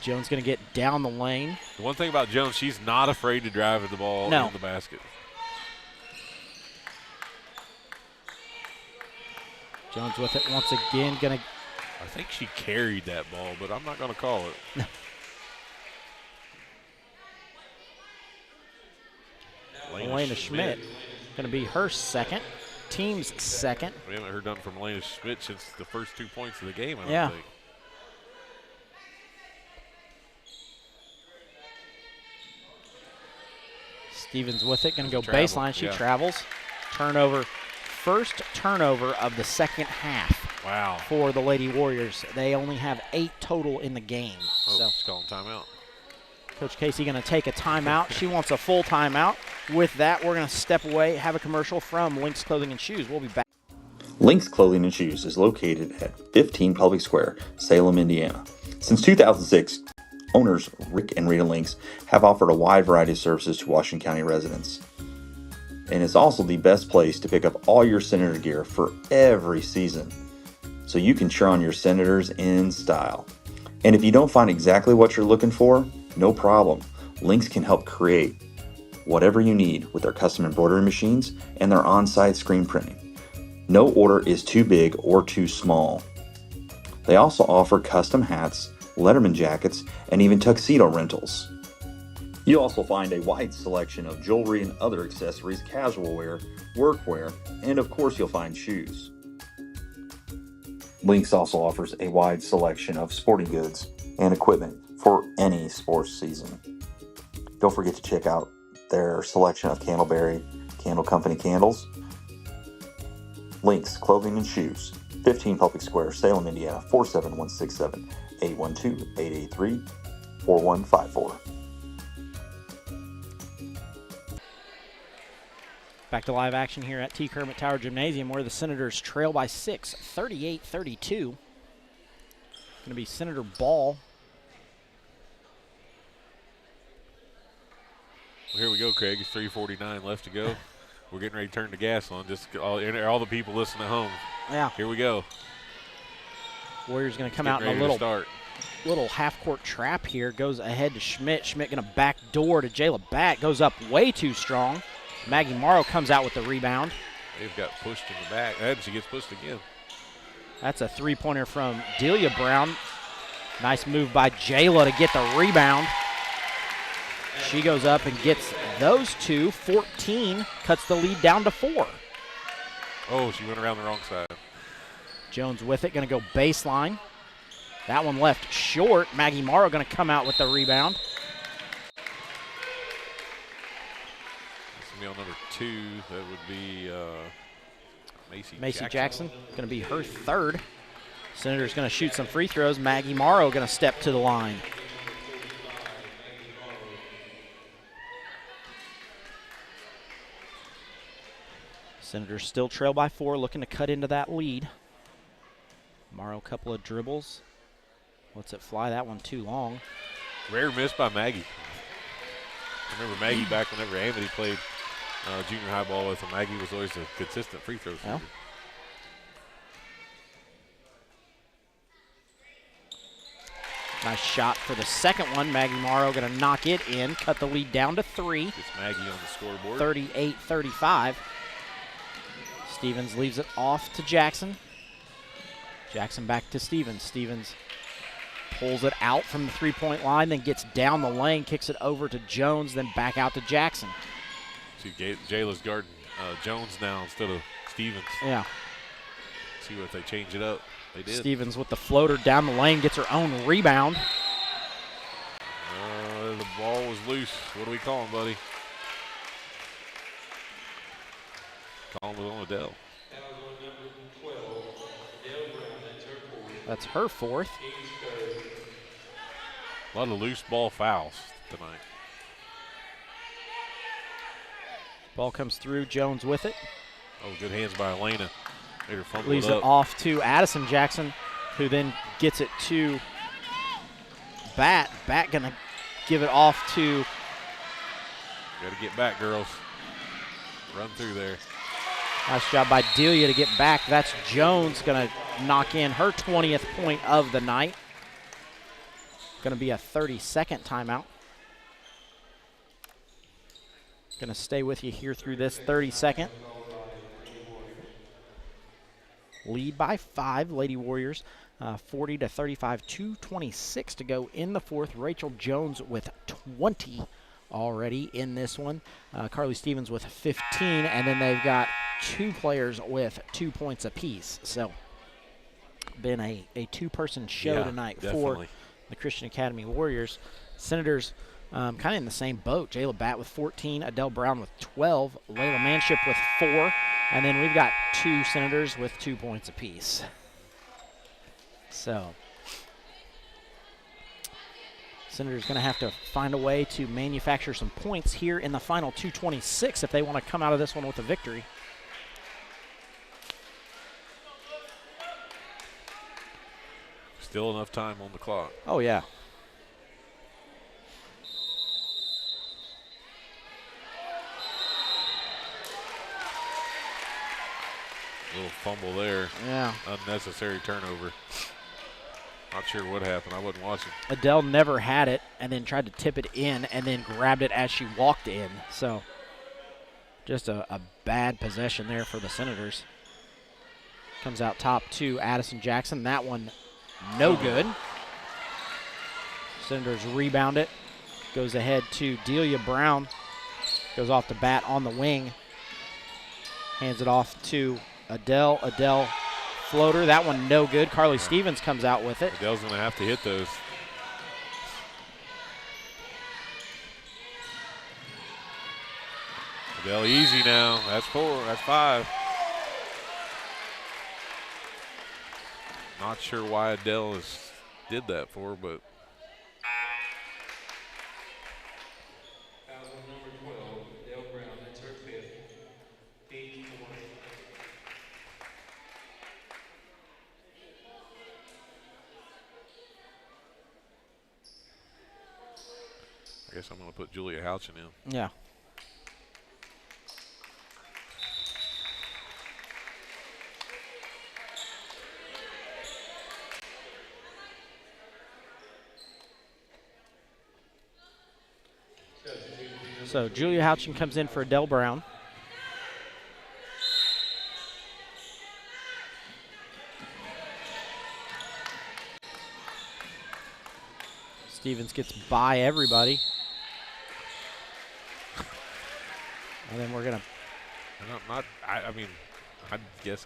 Speaker 9: Jones going to get down the lane.
Speaker 10: The one thing about Jones, she's not afraid to drive the ball in the basket.
Speaker 9: Jones with it once again. I
Speaker 10: think she carried that ball, but I'm not going to call it.
Speaker 9: Elena Schmidt going to be her second. Team's second.
Speaker 10: We haven't heard nothing from Elena Schmidt since the first 2 points of the game, I don't think.
Speaker 9: Stevens with it, going to go baseline. She travels. Turnover. First turnover of the second half.
Speaker 10: Wow.
Speaker 9: For the Lady Warriors. They only have 8 total in the game.
Speaker 10: Oh, so she's calling timeout.
Speaker 9: Coach Casey going to take a timeout. She wants a full timeout. With that, we're going to step away, have a commercial from Lynx Clothing and Shoes. We'll be back.
Speaker 2: Lynx Clothing and Shoes is located at 15 Public Square, Salem, Indiana. Since 2006, owners Rick and Rita Lynx have offered a wide variety of services to Washington County residents. And it's also the best place to pick up all your Senator gear for every season, so you can cheer on your Senators in style. And if you don't find exactly what you're looking for, no problem. Lynx can help create whatever you need with their custom embroidery machines and their on-site screen printing. No order is too big or too small. They also offer custom hats, Letterman jackets, and even tuxedo rentals. You'll also find a wide selection of jewelry and other accessories, casual wear, workwear, and of course you'll find shoes. Lynx also offers a wide selection of sporting goods and equipment for any sports season. Don't forget to check out their selection of Candleberry Candle Company candles. Lynx Clothing and Shoes, 15 Public Square, Salem, Indiana, 47167, 812-883-4154.
Speaker 9: Back to live action here at T. Kermit Tower Gymnasium, where the Senators trail by 6, 38-32. Going to be Senator Ball.
Speaker 10: Well, here we go, Craig. It's 3:49 left to go. We're getting ready to turn the gas on. Just all the people listening at home.
Speaker 9: Yeah.
Speaker 10: Here we go.
Speaker 9: Warriors going to come out in a little little half-court trap here. Goes ahead to Schmidt. Schmidt going to backdoor to Jayla Batt. Goes up way too strong. Maggie Morrow comes out with the rebound.
Speaker 10: They've got pushed in the back, and she gets pushed again.
Speaker 9: That's a three-pointer from Delia Brown. Nice move by Jayla to get the rebound. She goes up and gets those two. 14, cuts the lead down to 4.
Speaker 10: Oh, she went around the wrong side.
Speaker 9: Jones with it, going to go baseline. That one left short. Maggie Morrow going to come out with the rebound.
Speaker 10: This will be on number 2. That would be
Speaker 9: Macy Jackson. Going to be her third. Senators going to shoot some free throws. Maggie Morrow going to step to the line. Senators still trail by 4, looking to cut into that lead. Morrow, couple of dribbles. Lets it fly. That one too long.
Speaker 10: Rare miss by Maggie. I remember Maggie back whenever Amity played junior high ball with him. Maggie was always a consistent free throw shooter.
Speaker 9: Nice shot for the second one. Maggie Morrow going to knock it in, cut the lead down to 3.
Speaker 10: Gets Maggie on the scoreboard.
Speaker 9: 38-35. Stevens leaves it off to Jackson. Jackson back to Stevens. Stevens pulls it out from the three-point line, then gets down the lane, kicks it over to Jones, then back out to Jackson.
Speaker 10: See, Jayla's guarding Jones now instead of Stevens.
Speaker 9: Yeah.
Speaker 10: See what they change it up. They did.
Speaker 9: Stevens with the floater down the lane, gets her own rebound.
Speaker 10: The ball was loose. What do we call him, buddy? Call him on Adele.
Speaker 9: That's her 4th.
Speaker 10: A lot of loose ball fouls tonight.
Speaker 9: Ball comes through. Jones with it.
Speaker 10: Oh, good hands by Elena. Made her fumble
Speaker 9: Leaves
Speaker 10: it
Speaker 9: it
Speaker 10: up.
Speaker 9: off to Addison Jackson, who then gets it to Bat. Bat going to give it off to.
Speaker 10: Got to get back, girls. Run through there.
Speaker 9: Nice job by Delia to get back. That's Jones going to knock in her 20th point of the night. Going to be a 30-second timeout. Going to stay with you here through this 30-second. Lead by 5, Lady Warriors, 40-35, 2:26 to go in the 4th. Rachel Jones with 20 already in this one. Carly Stevens with 15, and then they've got 2 players with 2 points apiece. So, been a two-person show tonight
Speaker 10: definitely.
Speaker 9: for the Christian Academy Warriors. Senators kind of in the same boat. Jayla Batt with 14, Adele Brown with 12, Layla Manship with 4, and then we've got 2 Senators with 2 points apiece. So, Senators going to have to find a way to manufacture some points here in the final 2:26 if they want to come out of this one with a victory.
Speaker 10: Still enough time on the clock.
Speaker 9: Oh, yeah.
Speaker 10: Little fumble there.
Speaker 9: Yeah.
Speaker 10: Unnecessary turnover. Not sure what happened. I wasn't watching.
Speaker 9: Adele never had it and then tried to tip it in and then grabbed it as she walked in. So just a bad possession there for the Senators. Comes out top to Addison Jackson. That one no good. Senators rebound it. Goes ahead to Delia Brown. Goes off the bat on the wing. Hands it off to Adele. Adele floater. That one no good. Carly Stevens comes out with it.
Speaker 10: Adele's going to have to hit those. Adele easy now. That's 4. That's 5. Not sure why Adele did that for, but.
Speaker 11: Foul on number 12, Adele Brown. That's her 5th. Team 4.
Speaker 10: I guess I'm going to put Julia Houchin in.
Speaker 9: Yeah. So Julia Houchin comes in for Adele Brown. Stevens gets by everybody. And then we're going to...
Speaker 10: I mean, I guess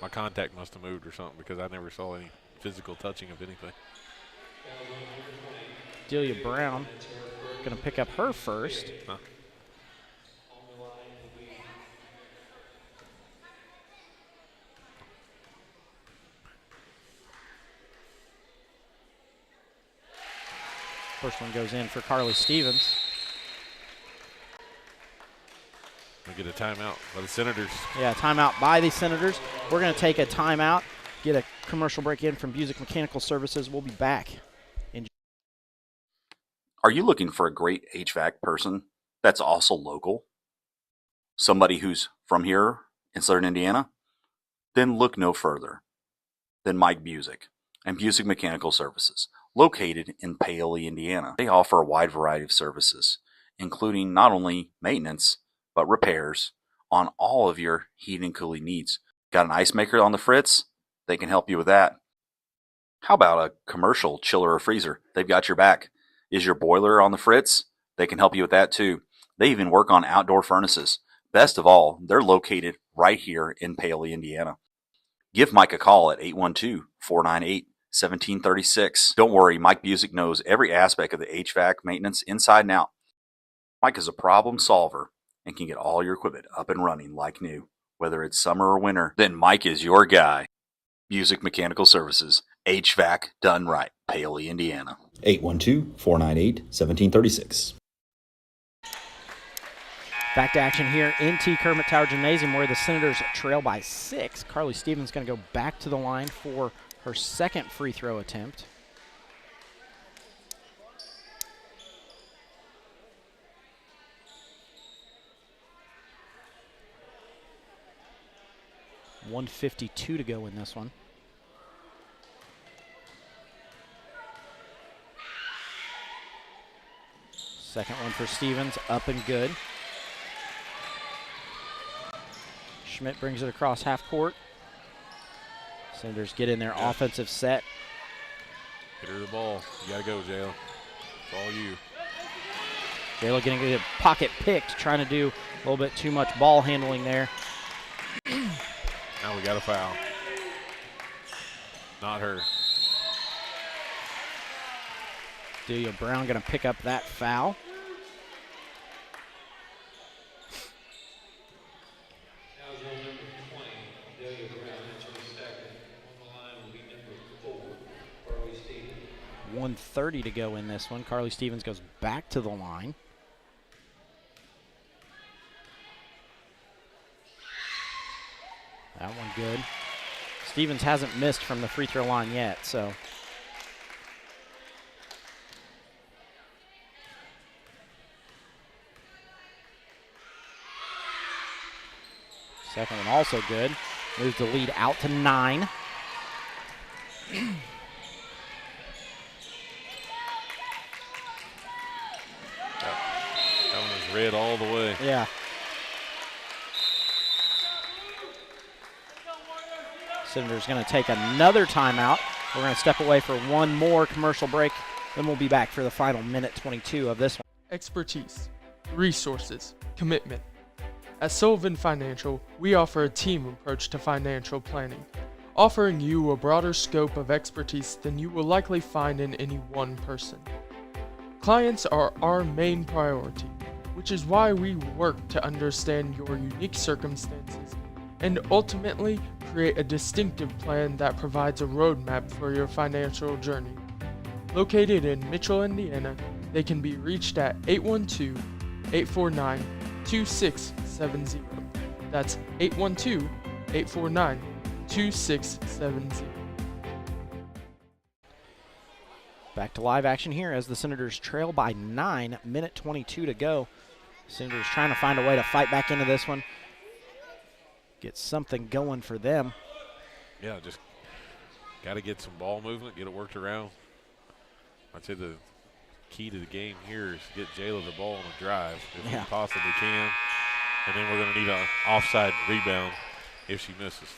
Speaker 10: my contact must have moved or something because I never saw any physical touching of anything.
Speaker 9: Delia Brown going to pick up her first.
Speaker 10: Huh.
Speaker 9: First one goes in for Carly Stevens.
Speaker 10: We get a timeout by the Senators.
Speaker 9: Yeah, timeout by the Senators. We're going to take a timeout, get a commercial break in from Busick Mechanical Services. We'll be back.
Speaker 2: Are you looking for a great HVAC person that's also local? Somebody who's from here in Southern Indiana? Then look no further than Mike Busick and Busick Mechanical Services, located in Paoli, Indiana. They offer a wide variety of services, including not only maintenance, but repairs on all of your heating and cooling needs. Got an ice maker on the fritz? They can help you with that. How about a commercial chiller or freezer? They've got your back. Is your boiler on the fritz? They can help you with that too. They even work on outdoor furnaces. Best of all, they're located right here in Paoli, Indiana. Give Mike a call at 812-498-1736. Don't worry, Mike Busick knows every aspect of the HVAC maintenance inside and out. Mike is a problem solver and can get all your equipment up and running like new. Whether it's summer or winter, then Mike is your guy. Busick Mechanical Services, HVAC done right, Paoli, Indiana. 812-498-1736.
Speaker 9: Back to action here in T. Kermit Tower Gymnasium where the Senators trail by 6. Carly Stevens going to go back to the line for her second free throw attempt. .152 to go in this one. Second one for Stevens, up and good. Schmidt brings it across half court. Senators get in their offensive set.
Speaker 10: Get her the ball. You got to go, Jayla. It's all you.
Speaker 9: Jayla getting a pocket picked, trying to do a little bit too much ball handling there.
Speaker 10: Now we got a foul. Not her.
Speaker 9: Delia Brown going to pick up that foul.
Speaker 11: Delia Brown, that's her second. On the line will be number 4, Carly Stevens.
Speaker 9: 1:30 to go in this one. Carly Stevens goes back to the line. That one good. Stevens hasn't missed from the free throw line yet, so. Second one also good. Moves the lead out to 9.
Speaker 10: That one is red all the way.
Speaker 9: Yeah. Senators going to take another timeout. We're going to step away for one more commercial break. Then we'll be back for the final minute 22 of this one.
Speaker 5: Expertise, resources, commitment. At Sullivan Financial, we offer a team approach to financial planning, offering you a broader scope of expertise than you will likely find in any one person. Clients are our main priority, which is why we work to understand your unique circumstances and ultimately create a distinctive plan that provides a roadmap for your financial journey. Located in Mitchell, Indiana, they can be reached at 812-849-2670. That's 812-849-2670.
Speaker 9: Back to live action here as the Senators trail by 9, minute 22 to go. Senators trying to find a way to fight back into this one. Get something going for them.
Speaker 10: Yeah, just got to get some ball movement, get it worked around. I'd say the key to the game here is get Jayla the ball on the drive if we possibly can. And then we're going to need an offside rebound if she misses.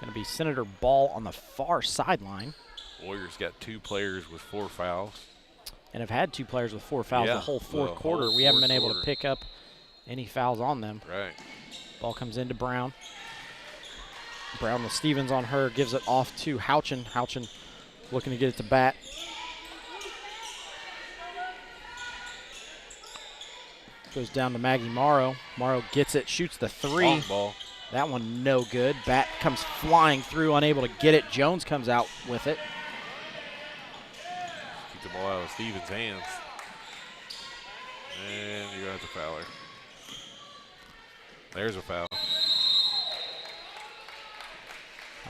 Speaker 9: Going to be Senator Ball on the far sideline.
Speaker 10: Warriors got 2 players with 4 fouls.
Speaker 9: And have had 2 players with 4 fouls the whole fourth quarter. We haven't been able to pick up any fouls on them.
Speaker 10: Right.
Speaker 9: Ball comes into Brown. Brown with Stevens on her, gives it off to Houchin. Houchin looking to get it to bat. Goes down to Maggie Morrow. Morrow gets it, shoots the 3.
Speaker 10: Long ball.
Speaker 9: That one no good. Bat comes flying through, unable to get it. Jones comes out with it.
Speaker 10: Keep the ball out of Stevens' hands. And you're going to have to foul her. There's a foul.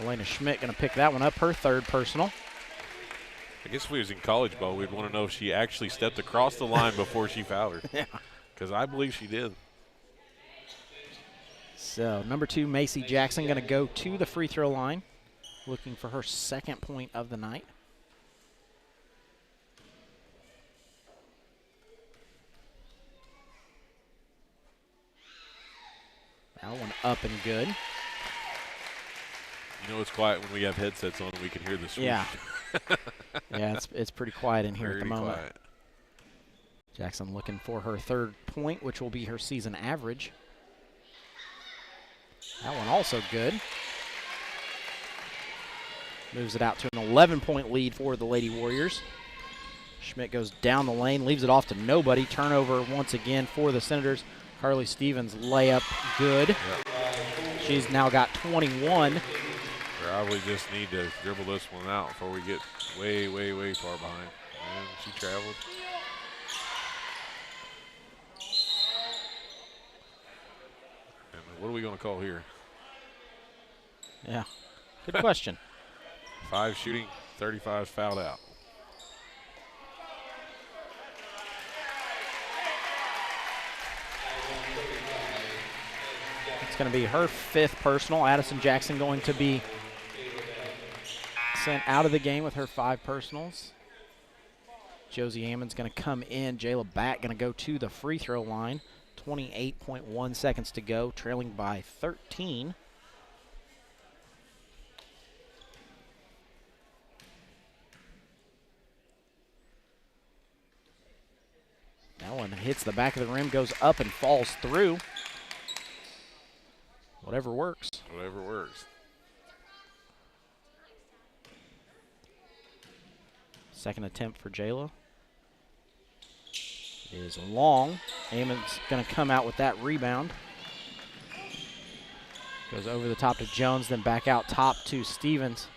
Speaker 9: Elena Schmidt going to pick that one up, her 3rd personal.
Speaker 10: I guess if we was in college ball, we'd want to know if she actually stepped across the line before she fouled her.
Speaker 9: Yeah.
Speaker 10: Because I believe she did.
Speaker 9: So, number 2, Macy Jackson, going to go to the free throw line, looking for her 2nd point of the night. That one up and good.
Speaker 10: You know it's quiet when we have headsets on and we can hear the swoosh.
Speaker 9: Yeah. Yeah, it's pretty quiet in here at the moment.
Speaker 10: Quiet.
Speaker 9: Jackson looking for her 3rd point, which will be her season average. That one also good. Moves it out to an 11-point lead for the Lady Warriors. Schmidt goes down the lane, leaves it off to nobody. Turnover once again for the Senators. Carly Stevens layup good. Yep. She's now got 21.
Speaker 10: Probably just need to dribble this one out before we get way, way, way far behind. And she traveled. And what are we going to call here?
Speaker 9: Yeah, good question.
Speaker 10: 5 shooting, 35 fouled out.
Speaker 9: It's going to be her 5th personal. Addison Jackson going to be sent out of the game with her 5 personals. Josie Ammon's going to come in. Jayla Batt going to go to the free throw line. 28.1 seconds to go, trailing by 13. That one hits the back of the rim, goes up and falls through. Whatever works.
Speaker 10: Whatever works.
Speaker 9: Second attempt for Jayla is long. Ammon's going to come out with that rebound. Goes over the top to Jones, then back out top to Stevens.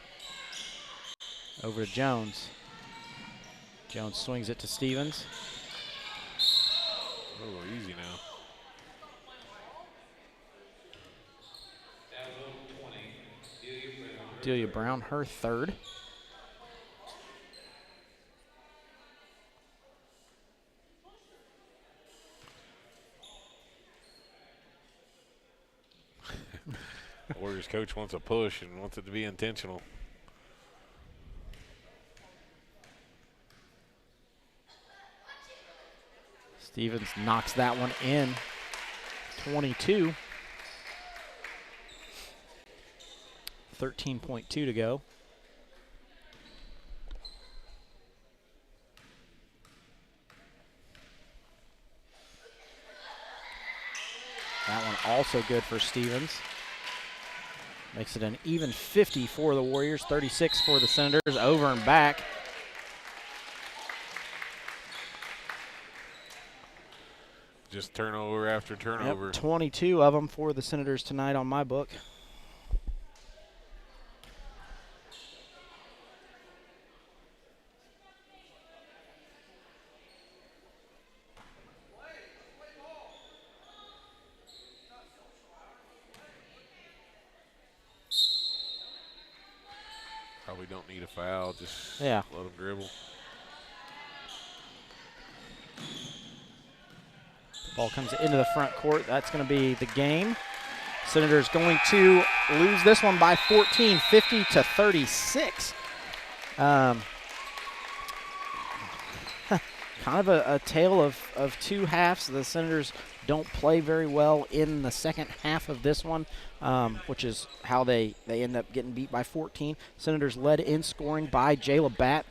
Speaker 9: Over to Jones. Jones swings it to Stevens.
Speaker 10: Oh, easy now.
Speaker 9: Delia Brown, her 3rd.
Speaker 10: Warriors coach wants a push and wants it to be intentional.
Speaker 9: Stevens knocks that one in. 22. 13.2 to go. That one also good for Stevens. Makes it an even 50 for the Warriors, 36 for the Senators, over and back.
Speaker 10: Just turnover after turnover.
Speaker 9: Yep, 22 of them for the Senators tonight on my book.
Speaker 10: Probably don't need a foul, just
Speaker 9: let
Speaker 10: them dribble.
Speaker 9: Ball comes into the front court. That's going to be the game. Senators going to lose this one by 14, 50 to 36. kind of a tale of two halves. The Senators don't play very well in the second half of this one, which is how they end up getting beat by 14. Senators led in scoring by Jayla Batt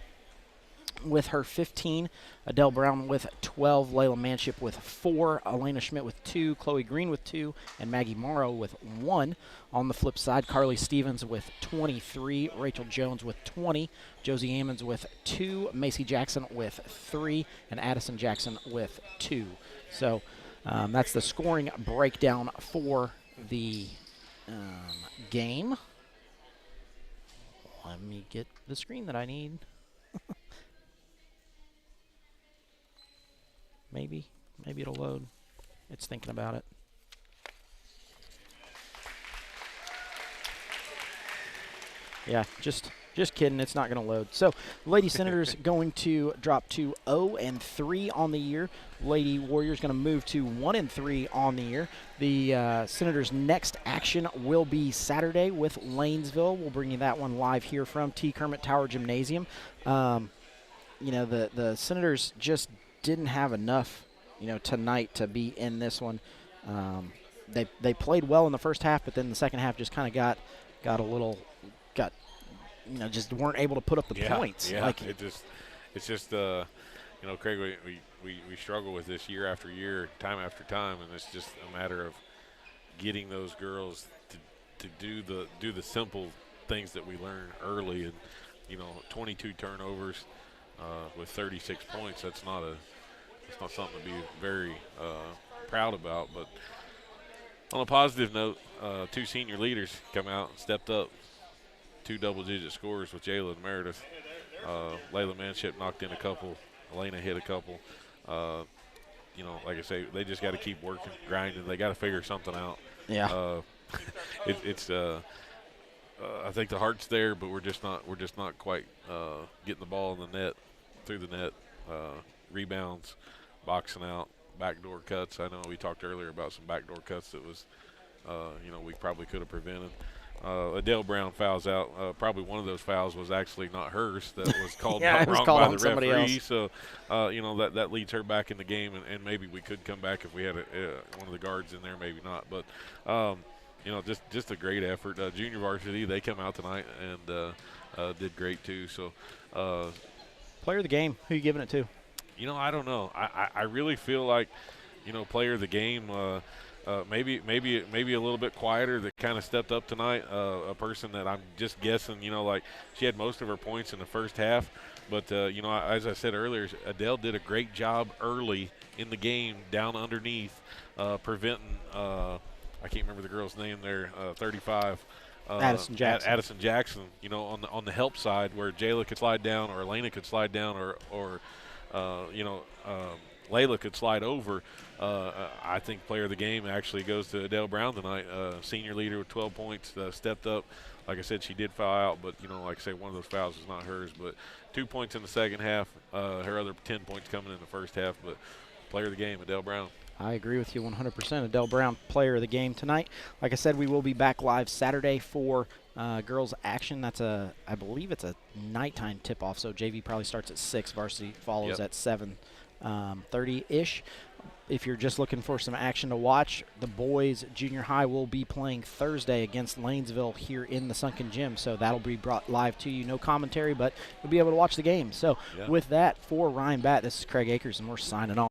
Speaker 9: with her 15, Adele Brown with 12, Layla Manship with 4, Elena Schmidt with 2, Chloe Green with 2, and Maggie Morrow with 1. On the flip side, Carly Stevens with 23, Rachel Jones with 20, Josie Ammons with 2, Macy Jackson with 3, and Addison Jackson with 2. So that's the scoring breakdown for the game. Let me get the screen that I need. Maybe it'll load. It's thinking about it. Yeah, just kidding. It's not going to load. So, Lady Senators going to drop to 0-3 on the year. Lady Warriors going to move to 1-3 on the year. The Senators' next action will be Saturday with Lanesville. We'll bring you that one live here from T. Kermit Tower Gymnasium. The Senators just didn't have enough, tonight to be in this one. They played well in the first half, but then the second half just kind of got just weren't able to put up the points.
Speaker 10: Yeah, it's just Craig, we struggle with this year after year, time after time, and it's just a matter of getting those girls to do the simple things that we learn early, and 22 turnovers with 36 points. That's not something to be very proud about. But on a positive note, 2 senior leaders come out and stepped up. 2 double-digit scores with Jayla and Meredith. Layla Manship knocked in a couple. Elena hit a couple. Like I say, they just got to keep working, grinding. They got to figure something out.
Speaker 9: Yeah.
Speaker 10: I think the heart's there, but we're just not quite getting the ball in the net, through the net. Rebounds, boxing out, backdoor cuts. I know we talked earlier about some backdoor cuts that was, we probably could have prevented. Adele Brown fouls out. Probably one of those fouls was actually not hers. That was called wrong by the referee. So, that leads her back in the game, and maybe we could come back if we had one of the guards in there. Maybe not, but just a great effort. Junior varsity, they come out tonight and did great too. So,
Speaker 9: player of the game, who are you giving it to?
Speaker 10: I don't know. I really feel like, player of the game. Maybe a little bit quieter that kind of stepped up tonight. A person that I'm just guessing, she had most of her points in the first half. But, as I said earlier, Adele did a great job early in the game down underneath, preventing, I can't remember the girl's name there, 35.
Speaker 9: Addison
Speaker 10: Jackson. On the help side where Jayla could slide down or Elena could slide down or Layla could slide over. I think player of the game actually goes to Adele Brown tonight. Senior leader with 12 points, stepped up. Like I said, she did foul out, but, like I say, one of those fouls was not hers. But 2 points in the second half, her other 10 points coming in the first half. But player of the game, Adele Brown.
Speaker 9: I agree with you 100%. Adele Brown, player of the game tonight. Like I said, we will be back live Saturday for girls action. I believe it's a nighttime tip-off, so JV probably starts at 6. Varsity follows at 7:30-ish. If you're just looking for some action to watch, the boys junior high will be playing Thursday against Lanesville here in the Sunken Gym, so that'll be brought live to you. No commentary, but you'll be able to watch the game. So with that, for Ryan Batt, this is Craig Akers, and we're signing off.